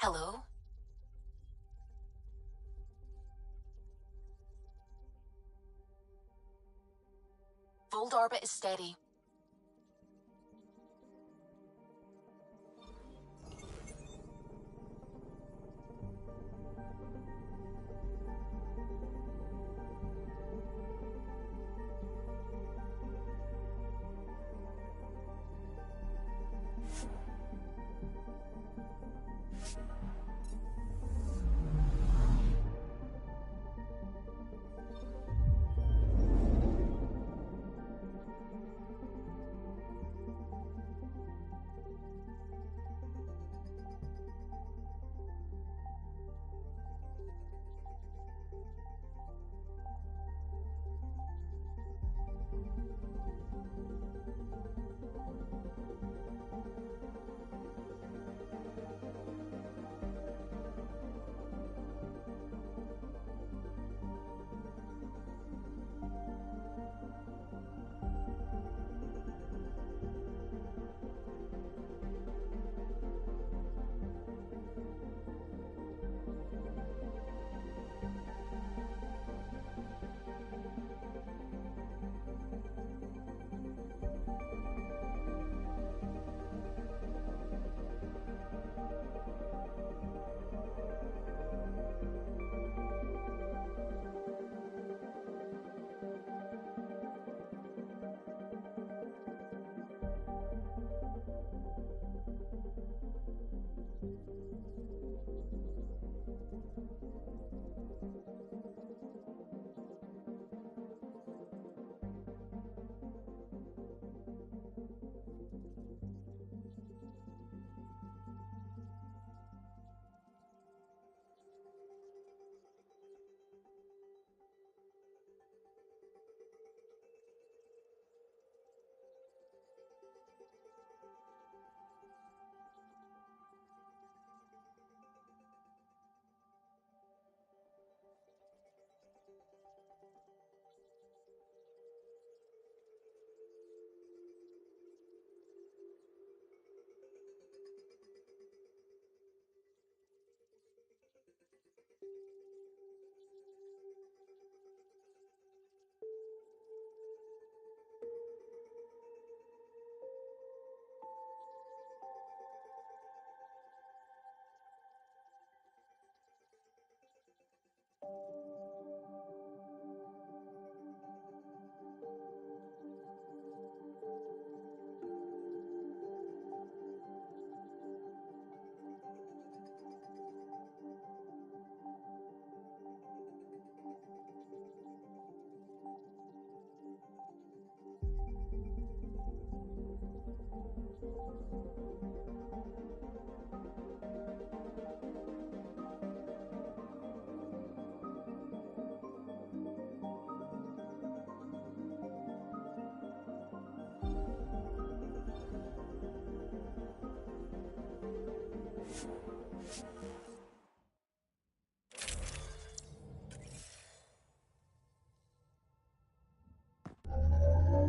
Hello? Fold orbit is steady.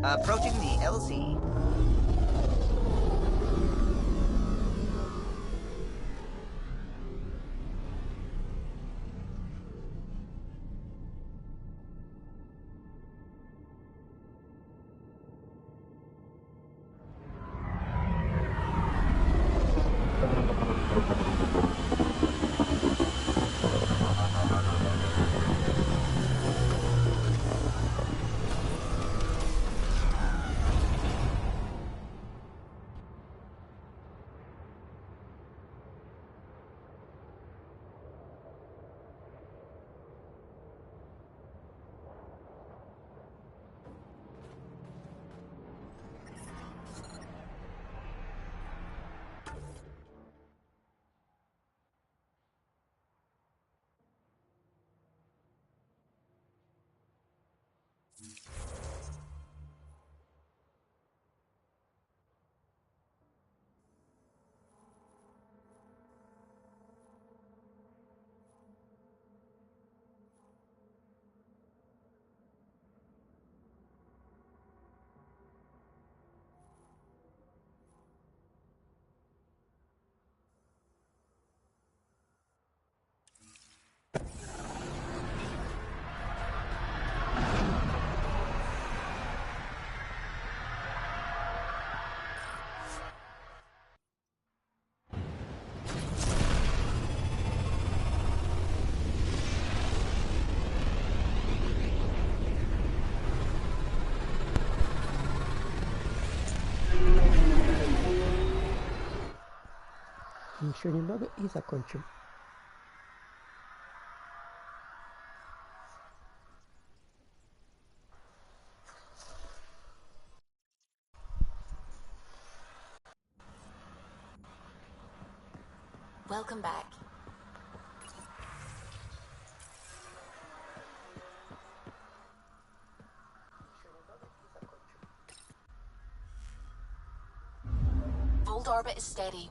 Approaching the LZ. Еще немного и закончим. Welcome back. Old orbit is steady.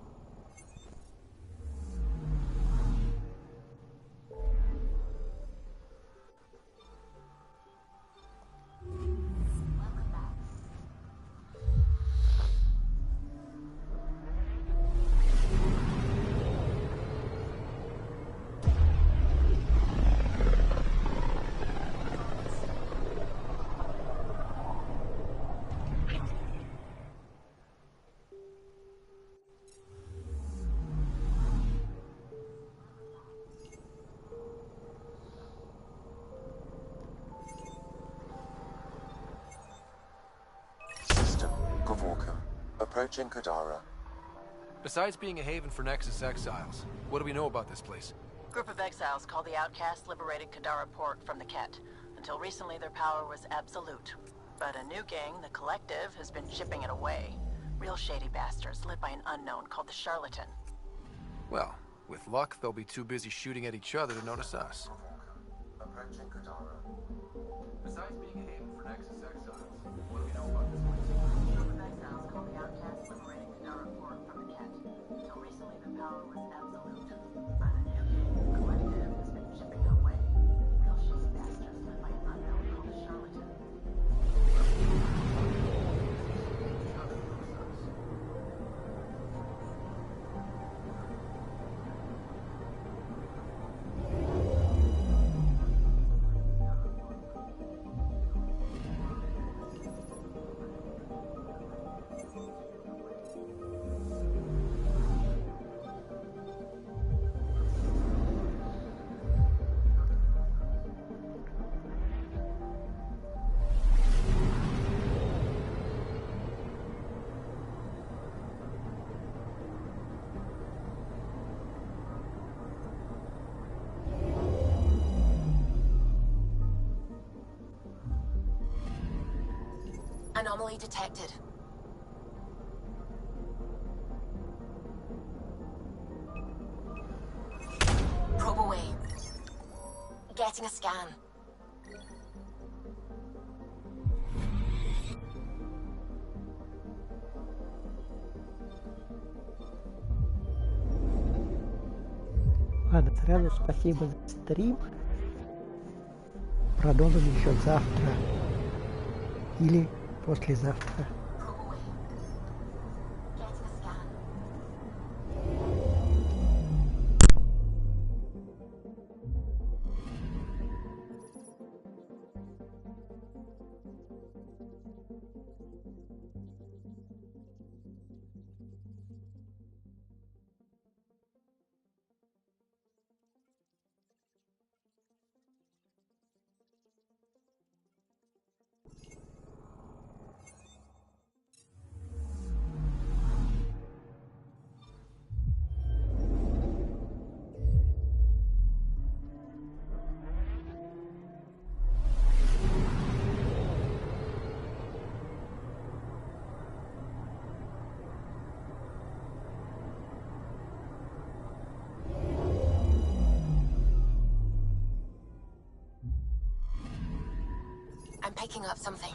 Approaching Kadara. Besides being a haven for Nexus exiles, what do we know about this place? Group of exiles called the Outcasts liberated Kadara Port from the Ket. Until recently, their power was absolute. But a new gang, the Collective, has been chipping it away. Real shady bastards led by an unknown called the Charlatan. Well, with luck, they'll be too busy shooting at each other to notice us. Besides being a haven for Nexus exiles, what do we know about this place? Group of exiles called the Outcasts liberated Kadara Port from the Ket. Until recently, their power was absolute. But a new gang, the Collective, has been chipping it away. Real shady bastards led by an unknown called the Charlatan. Anomaly detected. Probe away. Getting a scan. Ладно, сразу спасибо за стрим. Продолжим еще завтра. Или послезавтра. I'm picking up something.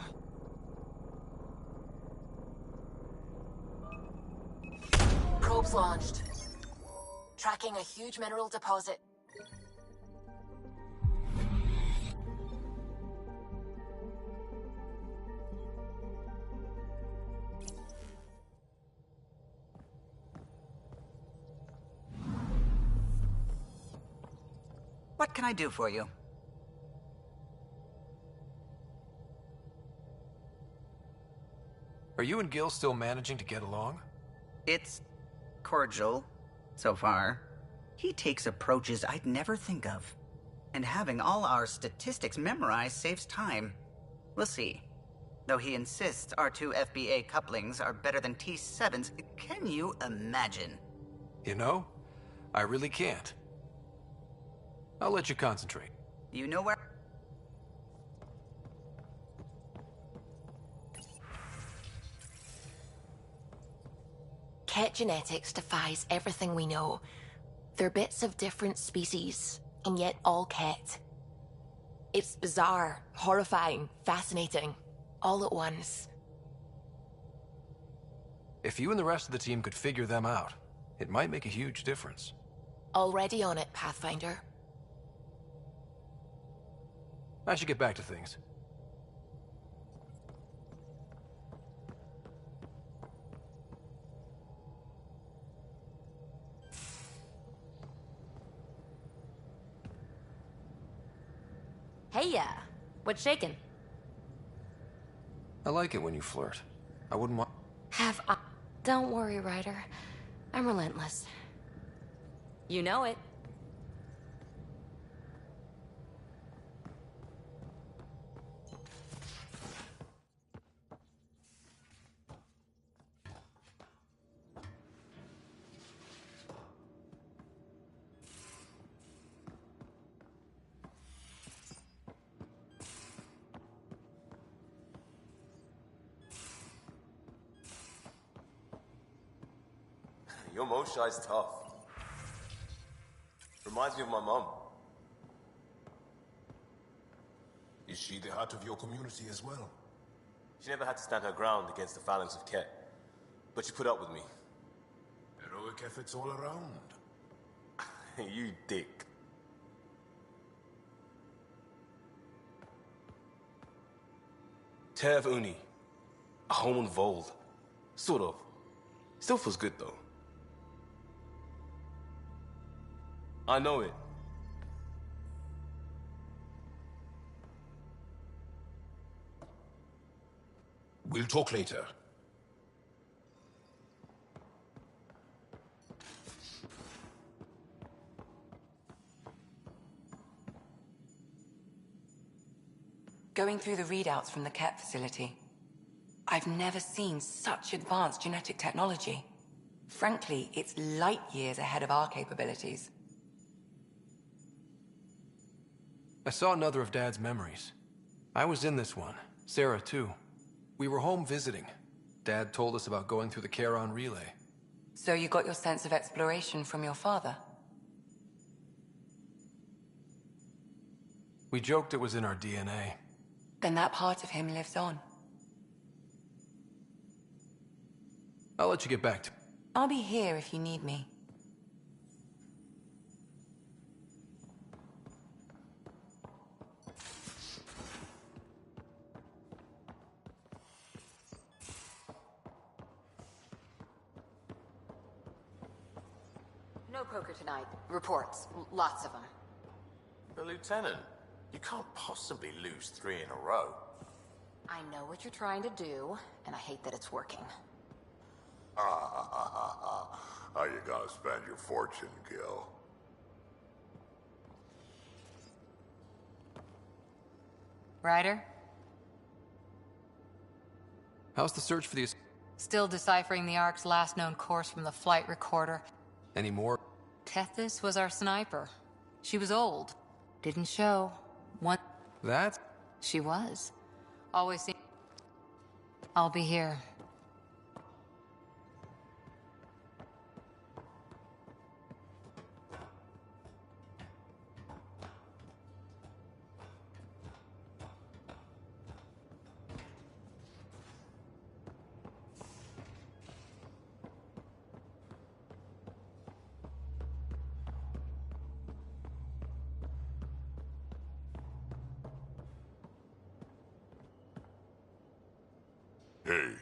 Probes launched. Tracking a huge mineral deposit. What can I do for you? Are you and Gil still managing to get along? It's cordial, so far. He takes approaches I'd never think of. And having all our statistics memorized saves time. We'll see. Though he insists our two FBA couplings are better than T7's, can you imagine? You know, I really can't. I'll let you concentrate. You know where... Ket genetics defies everything we know. They're bits of different species, and yet all Ket. It's bizarre, horrifying, fascinating, all at once. If you and the rest of the team could figure them out, it might make a huge difference. Already on it, Pathfinder. I should get back to things. Hey, what's shaking? I like it when you flirt. I wouldn't want... Don't worry, Ryder. I'm relentless. You know it. Your Moshai's tough. Reminds me of my mom. Is she the heart of your community as well? She never had to stand her ground against the phalanx of Ket, but she put up with me. Heroic efforts all around. You dick. Tev Uni. A home on Vold. Sort of. Still feels good though. I know it. We'll talk later. Going through the readouts from the Ket facility, I've never seen such advanced genetic technology. Frankly, it's light years ahead of our capabilities. I saw another of Dad's memories. I was in this one. Sarah, too. We were home visiting. Dad told us about going through the Charon relay. So you got your sense of exploration from your father? We joked it was in our DNA. Then that part of him lives on. I'll let you get back to... I'll be here if you need me. No poker tonight. Reports. Lots of them. But Lieutenant, you can't possibly lose 3 in a row. I know what you're trying to do, and I hate that it's working. How you gonna spend your fortune, Gil? Ryder? How's the search for these... Still deciphering the Ark's last known course from the flight recorder. Any more? Tethys was our sniper. She was old. Didn't show. One... That? She was. Always seemed... I'll be here. Hey.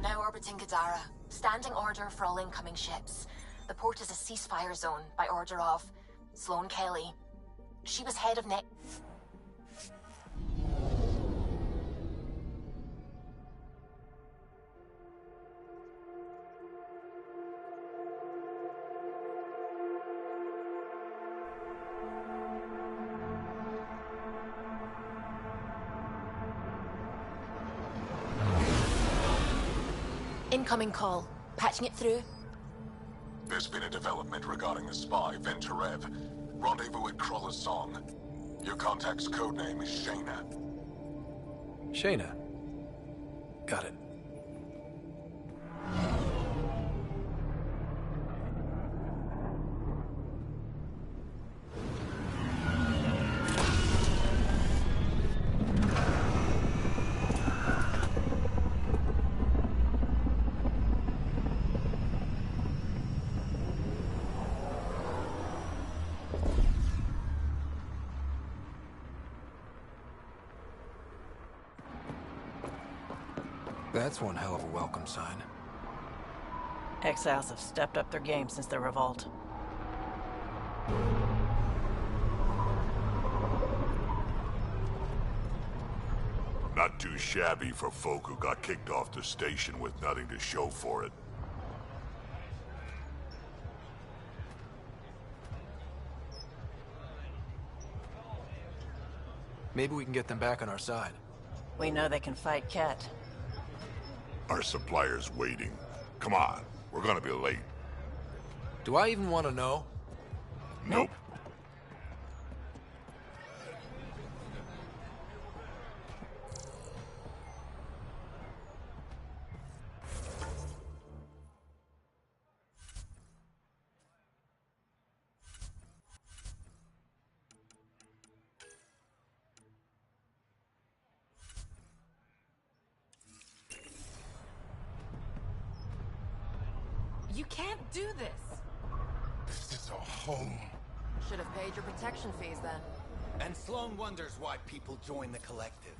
Now orbiting Gadara. Standing order for all incoming ships. The port is a ceasefire zone by order of Sloane Kelly. She was head of net. Incoming call. Patching it through. There's been a development regarding the spy, Venturev. Rendezvous at Crawler's Song. Your contact's codename is Shayna. Shayna. Got it. That's one hell of a welcome sign. Exiles have stepped up their game since the revolt. Not too shabby for folk who got kicked off the station with nothing to show for it. Maybe we can get them back on our side. We know they can fight Ket. Our supplier's waiting. Come on, we're gonna be late. Do I even want to know? Nope. You can't do this! This is a home. Should have paid your protection fees then. And Sloan wonders why people join the collective.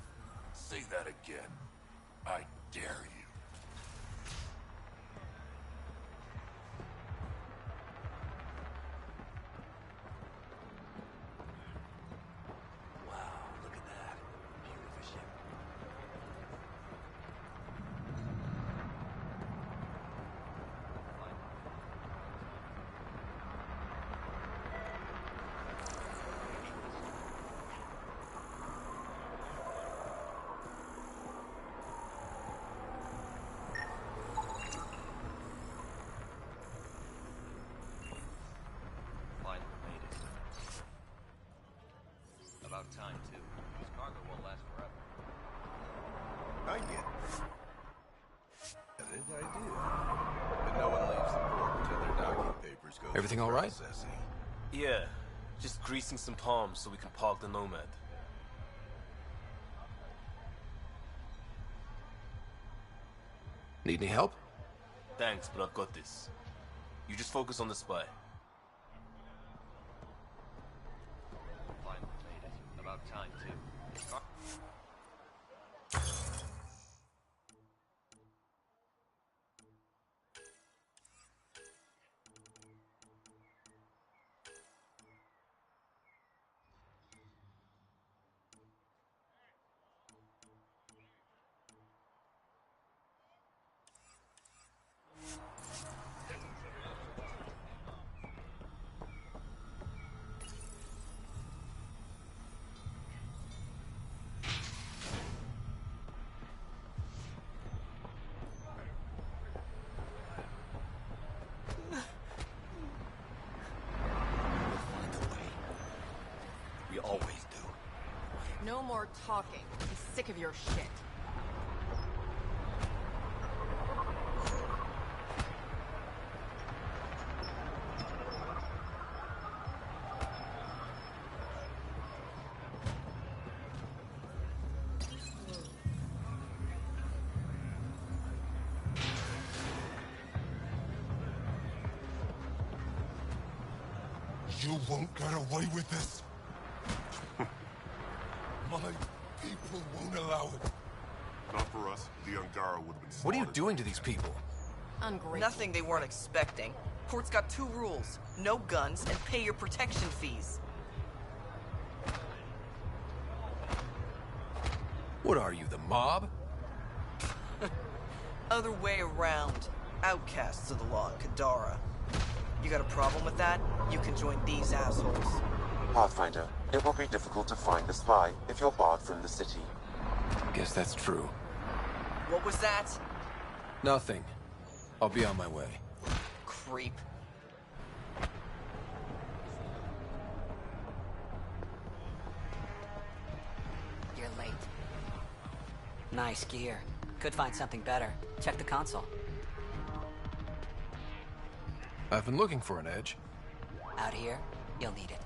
Say that again. I dare you. About time, too. This cargo won't last forever. I get it. That is ideal. But no one leaves the port until their docking papers go Everything through all right? processing. Yeah, just greasing some palms so we can park the Nomad. Need any help? Thanks, but I've got this. You just focus on the spy. Finally made it. About time, too. We always do. No more talking. I'm sick of your shit. You won't get away with this. My people won't allow it. Not for us. The Angara would have been What are you slaughtered. doing to these people? Ungrateful. Nothing they weren't expecting. Port's got 2 rules. No guns and pay your protection fees. What are you, the mob? Other way around. Outcasts of the law in Kadara. You got a problem with that? You can join these assholes. Pathfinder, it will be difficult to find the spy if you're barred from the city. Guess that's true. What was that? Nothing. I'll be on my way. Creep. Nice gear. Could find something better. Check the console. I've been looking for an edge. Out here, you'll need it.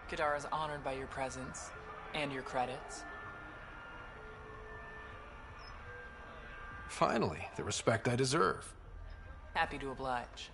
Kadara is honored by your presence and your credits. Finally, the respect I deserve. Happy to oblige.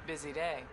Busy day.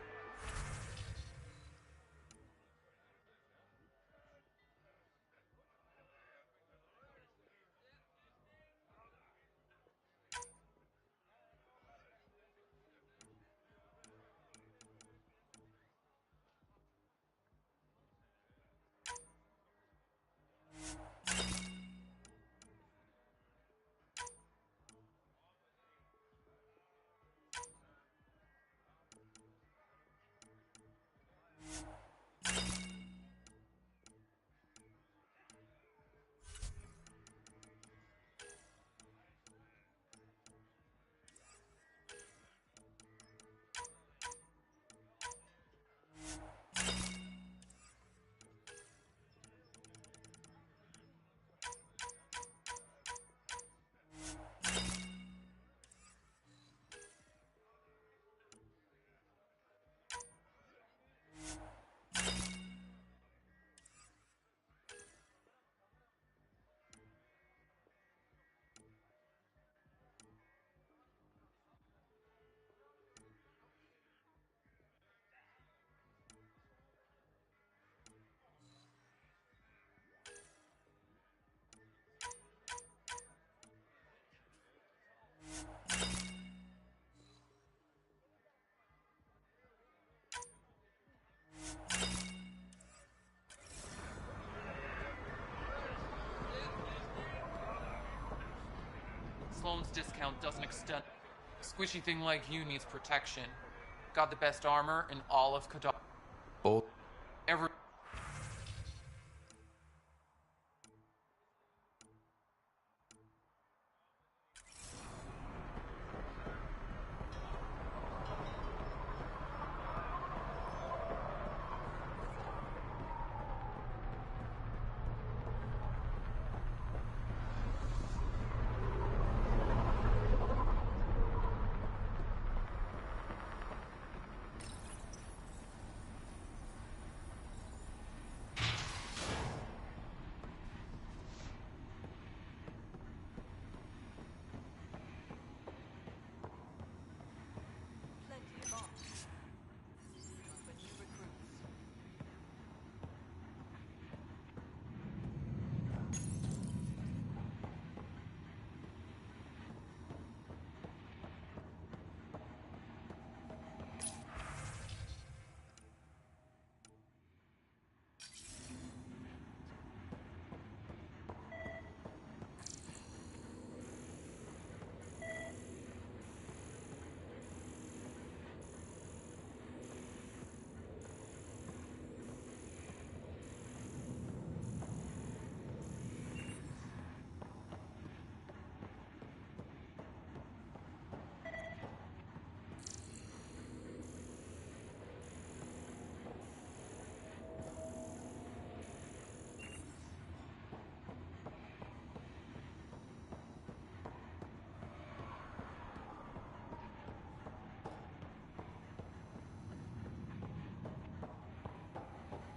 clones discount doesn't extend. Squishy thing like you needs protection. Got the best armor in all of Kadar. Both. Every.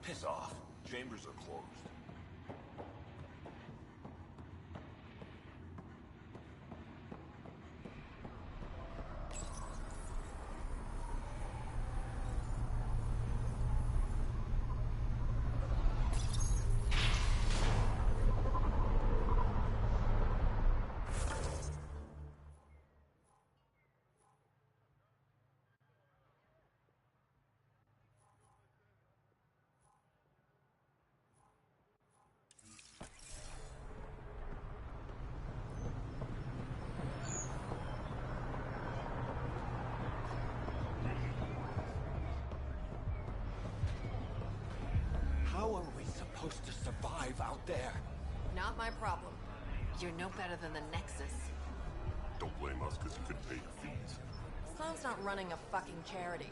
Piss off. Chambers are closed. How are we supposed to survive out there? Not my problem. You're no better than the Nexus. Don't blame us because you couldn't pay your fees. This clown's not running a fucking charity.